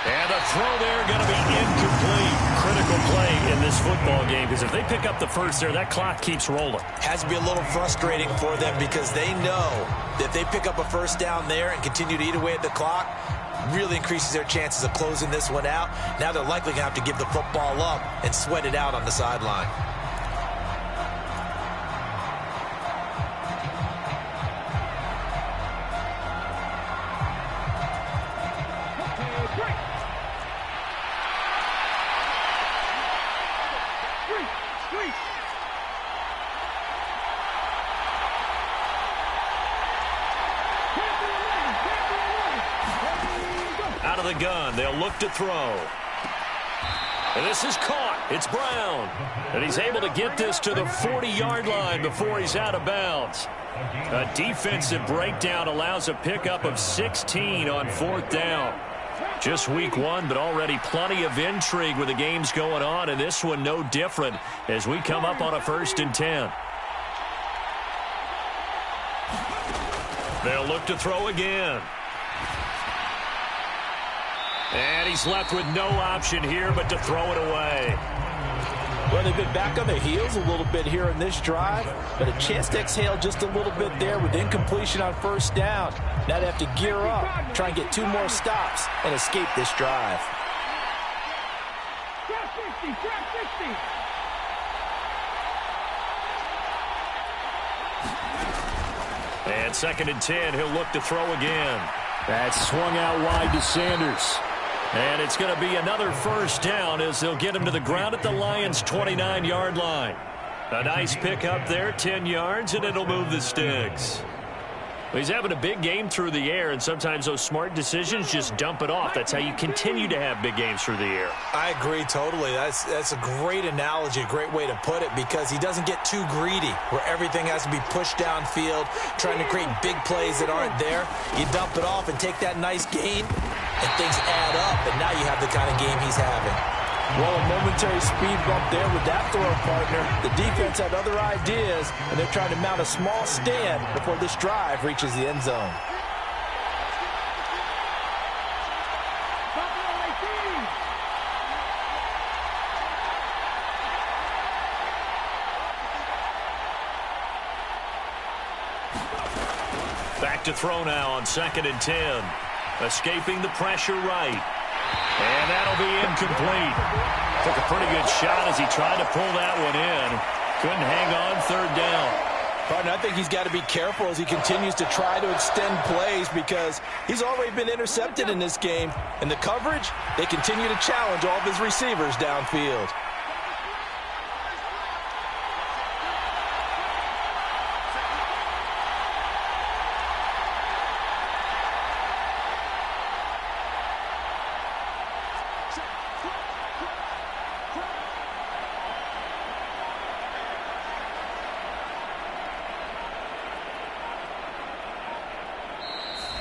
And the throw there going to be incomplete. Critical play in this football game, because if they pick up the first there, that clock keeps rolling. Has to be a little frustrating for them because they know that if they pick up a first down there and continue to eat away at the clock, really increases their chances of closing this one out. Now they're likely going to have to give the football up and sweat it out on the sideline. Out of the gun, they'll look to throw. And this is caught. It's Brown. And he's able to get this to the 40-yard line before he's out of bounds. A defensive breakdown allows a pickup of 16 on 4th down. Just week 1, but already plenty of intrigue with the games going on, and this one no different as we come up on a 1st and 10. They'll look to throw again. And he's left with no option here but to throw it away. Well, they've been back on their heels a little bit here in this drive, but a chance to exhale just a little bit there with incompletion on first down. Now they have to gear up, try and get 2 more stops, and escape this drive. And 2nd and 10, he'll look to throw again. That's swung out wide to Sanders. And it's going to be another first down as they'll get him to the ground at the Lions' 29-yard line. A nice pickup there, 10 yards, and it'll move the sticks. Well, he's having a big game through the air, and sometimes those smart decisions just dump it off. That's how you continue to have big games through the air. I agree totally. That's a great analogy, a great way to put it, because he doesn't get too greedy where everything has to be pushed downfield, trying to create big plays that aren't there. You dump it off and take that nice gain, and things add up, and now you have the kind of game he's having. Well, a momentary speed bump there with that throw partner. The defense had other ideas, and they're trying to mount a small stand before this drive reaches the end zone. Back to throw now on 2nd and 10. Escaping the pressure right. And that'll be incomplete. Took a pretty good shot as he tried to pull that one in. Couldn't hang on 3rd down. Partner, I think he's got to be careful as he continues to try to extend plays because he's already been intercepted in this game. And the coverage, they continue to challenge all of his receivers downfield.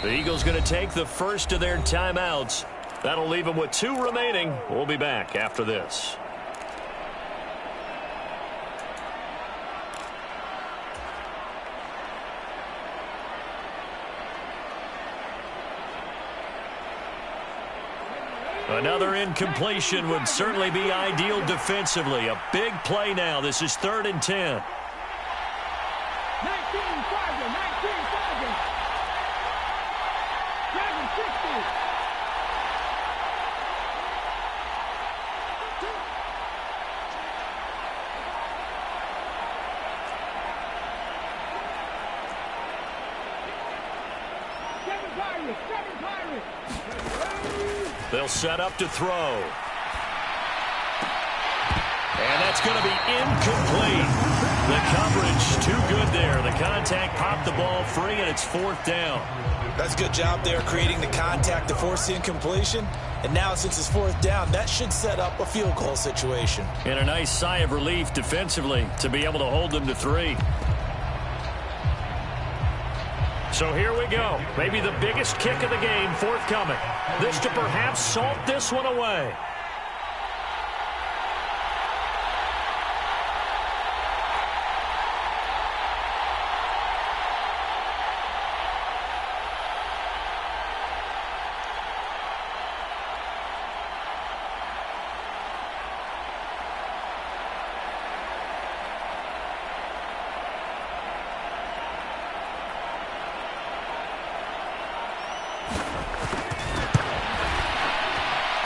The Eagles going to take the first of their timeouts. That'll leave them with 2 remaining. We'll be back after this. Another incompletion would certainly be ideal defensively. A big play now. This is 3rd and 10. 7 Pirates. They'll set up to throw. And that's going to be incomplete. The coverage too good there. The contact popped the ball free, and it's 4th down. That's a good job there creating the contact to force the incompletion. And now since it's 4th down, that should set up a field goal situation. And a nice sigh of relief defensively to be able to hold them to 3. So here we go. Maybe the biggest kick of the game forthcoming. This to perhaps salt this one away.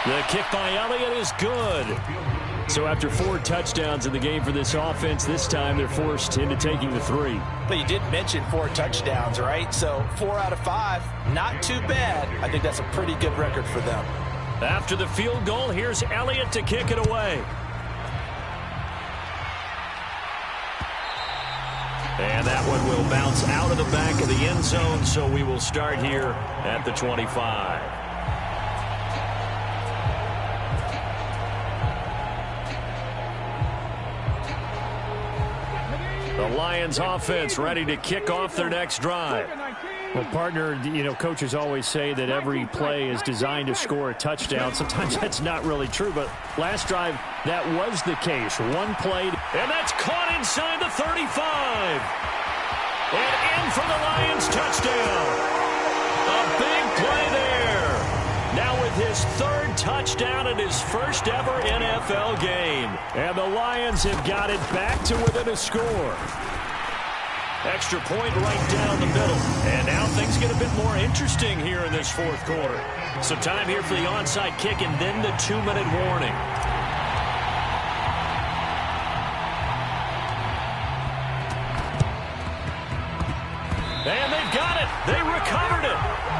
The kick by Elliott is good. So after 4 touchdowns in the game for this offense, this time they're forced into taking the 3. But you did mention 4 touchdowns, right? So 4 out of 5, not too bad. I think that's a pretty good record for them. After the field goal, here's Elliott to kick it away. And that one will bounce out of the back of the end zone, so we will start here at the 25. The Lions offense ready to kick off their next drive. Well, partner, coaches always say that every play is designed to score a touchdown. Sometimes that's not really true, but last drive, that was the case. One play. And that's caught inside the 35. And in for the Lions touchdown. A big play there. Now with his 3rd touchdown in his first ever NFL game. And the Lions have got it back to within a score. Extra point right down the middle. And now things get a bit more interesting here in this 4th quarter. So time here for the onside kick and then the 2-minute warning. And they've got it. They recovered it.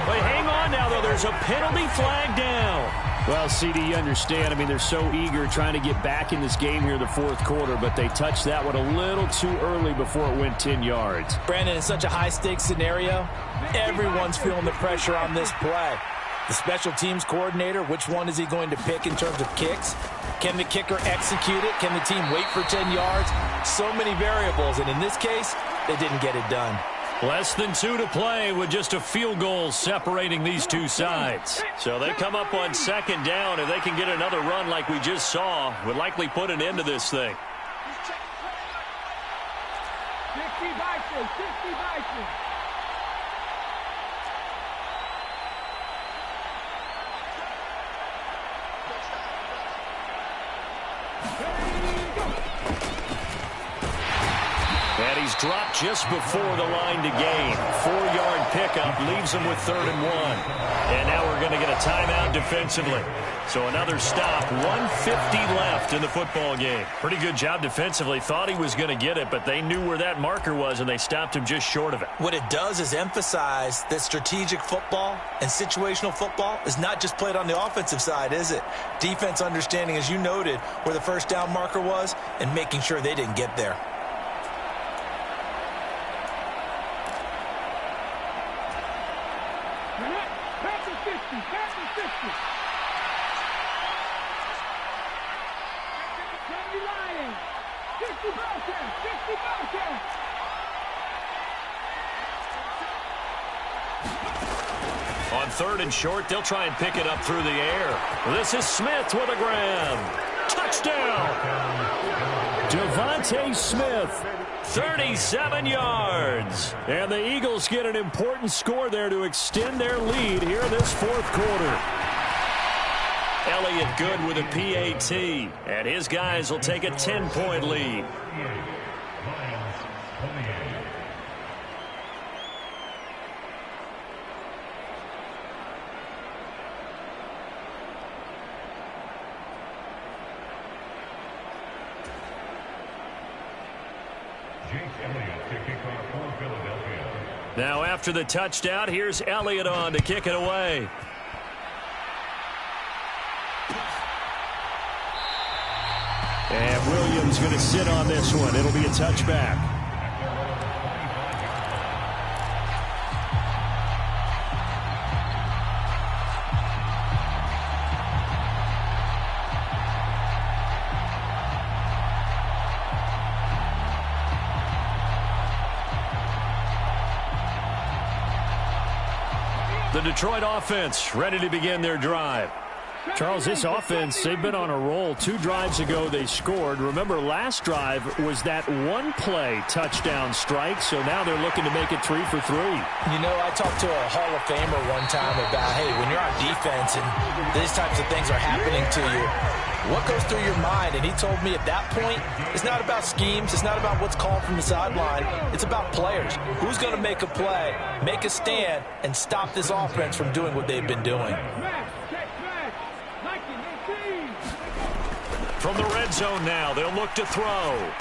Wait, hang on now, though. There's a penalty flag down. Well, CD, you understand. They're so eager trying to get back in this game here in the 4th quarter, but they touched that one a little too early before it went 10 yards. Brandon, in such a high-stakes scenario, everyone's feeling the pressure on this play. The special teams coordinator, which one is he going to pick in terms of kicks? Can the kicker execute it? Can the team wait for 10 yards? So many variables, and in this case, they didn't get it done. Less than 2 to play with just a field goal separating these two sides. So they come up on 2nd down. If they can get another run like we just saw, would likely put an end to this thing. 60 Vikings, 60 Vikings. And he's dropped just before the line to gain. 4-yard pickup leaves him with 3rd and 1. And now we're going to get a timeout defensively. So another stop, 150 left in the football game. Pretty good job defensively. Thought he was going to get it, but they knew where that marker was, and they stopped him just short of it. What it does is emphasize that strategic football and situational football is not just played on the offensive side, is it? Defense understanding, as you noted, where the 1st down marker was and making sure they didn't get there. On 3rd and short, they'll try and pick it up through the air. This is Smith with a grab. Touchdown! Devontae Smith. 37 yards. And the Eagles get an important score there to extend their lead here in this 4th quarter. Elliott good with a PAT, and his guys will take a 10-point lead. Now after the touchdown, here's Elliott on to kick it away. And Williams going to sit on this one. It'll be a touchback. The Detroit offense ready to begin their drive. Charles, this offense, they've been on a roll. 2 drives ago, they scored. Remember, last drive was that one-play touchdown strike, so now they're looking to make it 3 for 3. You know, I talked to a Hall of Famer one time about, hey, when you're on defense and these types of things are happening to you, what goes through your mind? And he told me at that point, it's not about schemes. It's not about what's called from the sideline. It's about players. Who's going to make a play, make a stand, and stop this offense from doing what they've been doing? From the red zone now, they'll look to throw.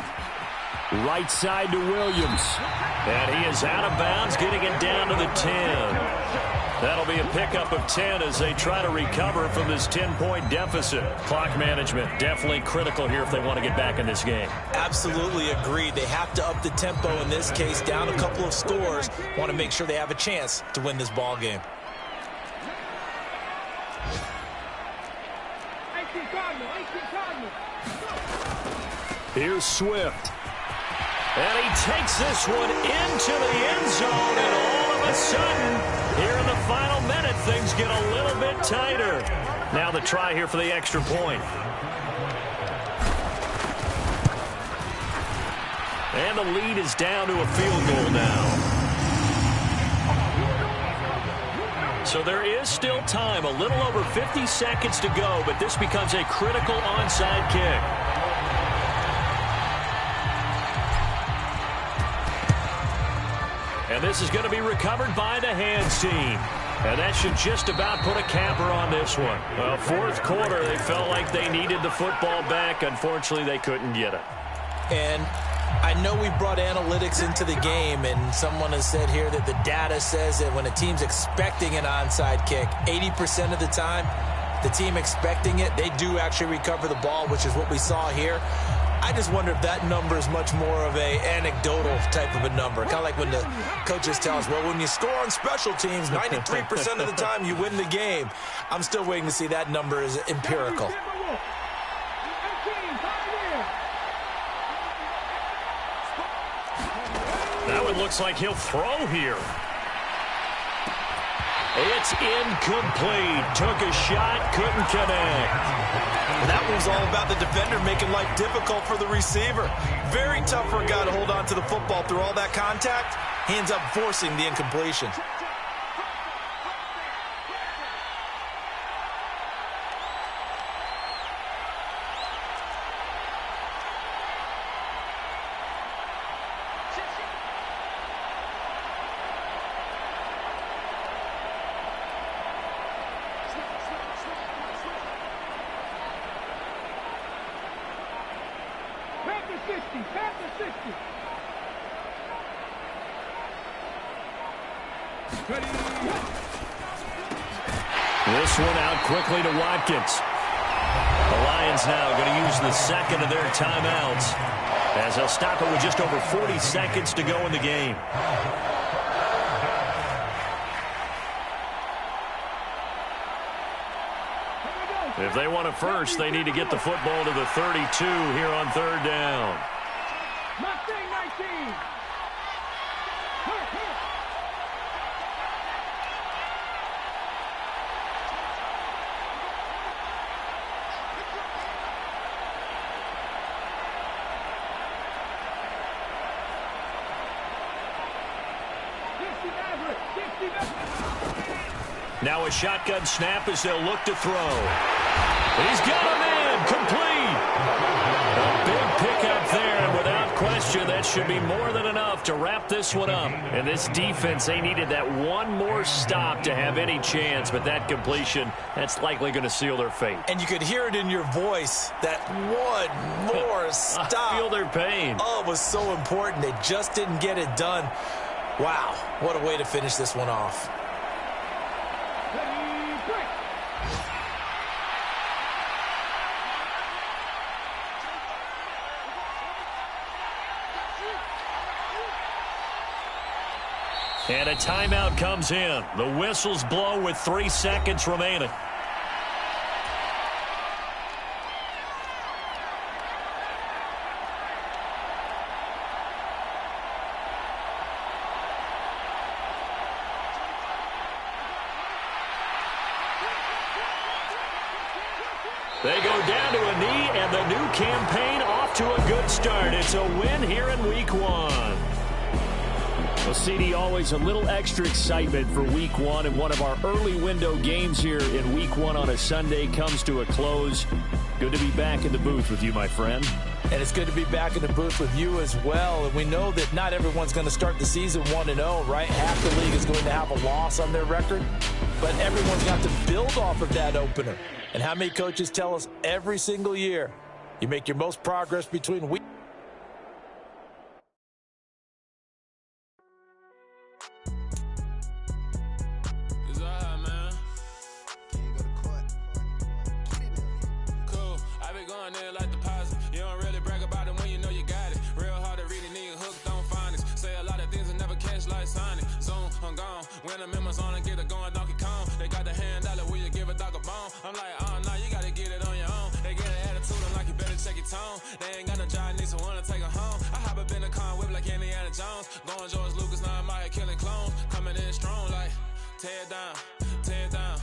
Right side to Williams. And he is out of bounds, getting it down to the 10. That'll be a pickup of 10 as they try to recover from this 10-point deficit. Clock management definitely critical here if they want to get back in this game. Absolutely agreed. They have to up the tempo in this case, down a couple of scores. Want to make sure they have a chance to win this ball game. Here's Swift. And he takes this one into the end zone, and all of a sudden, here in the final minute, things get a little bit tighter. Now the try here for the extra point. And the lead is down to a field goal now. So there is still time, a little over 50 seconds to go, but this becomes a critical onside kick. And this is going to be recovered by the hands team. And that should just about put a capper on this one. Well, fourth quarter, they felt like they needed the football back. Unfortunately, they couldn't get it. And I know we brought analytics into the game, and someone has said here that the data says that when a team's expecting an onside kick, 80% of the time, the team expecting it, they do actually recover the ball, which is what we saw here. I just wonder if that number is much more of a anecdotal type of a number. Kind of like when the coaches tell us, well, when you score on special teams, 93% of the time you win the game. I'm still waiting to see that number is empirical. That one looks like he'll throw here. It's incomplete. Took a shot, couldn't connect. That was all about the defender making life difficult for the receiver. Very tough for a guy to hold on to the football through all that contact. He ends up forcing the incompletion. This one out quickly to Watkins. The Lions now going to use the second of their timeouts as they'll stop it with just over 40 seconds to go in the game. If they want it first, they need to get the football to the 32 here on third down. Now a shotgun snap as they'll look to throw. He's got him in. Complete. A big pickup there, and without question, that should be more than enough to wrap this one up. And this defense, they needed that one more stop to have any chance, but that completion, that's likely going to seal their fate. And you could hear it in your voice, that one more stop. I feel their pain. Oh, it was so important. They just didn't get it done. Wow, what a way to finish this one off. And a timeout comes in. The whistles blow with 3 seconds remaining. They go down to a knee, and the new campaign off to a good start. It's a win here in Week 1. Well, CD, always a little extra excitement for Week 1, and one of our early window games here in Week 1 on a Sunday comes to a close. Good to be back in the booth with you, my friend. And it's good to be back in the booth with you as well. And we know that not everyone's going to start the season 1-0, right? Half the league is going to have a loss on their record. But everyone's got to build off of that opener. And how many coaches tell us every single year, you make your most progress between weeks. When I'm in my zone and get it going, Donkey Kong. They got the hand dollar, will you give a dog a bone? I'm like, oh, no, you gotta get it on your own. They get an attitude, I'm like, you better check your tone. They ain't got no job, need someone to take her home. I hop up in the car, whip like Indiana Jones. Going George Lucas, now I'm out here killing clones. Coming in strong like, tear it down, tear it down.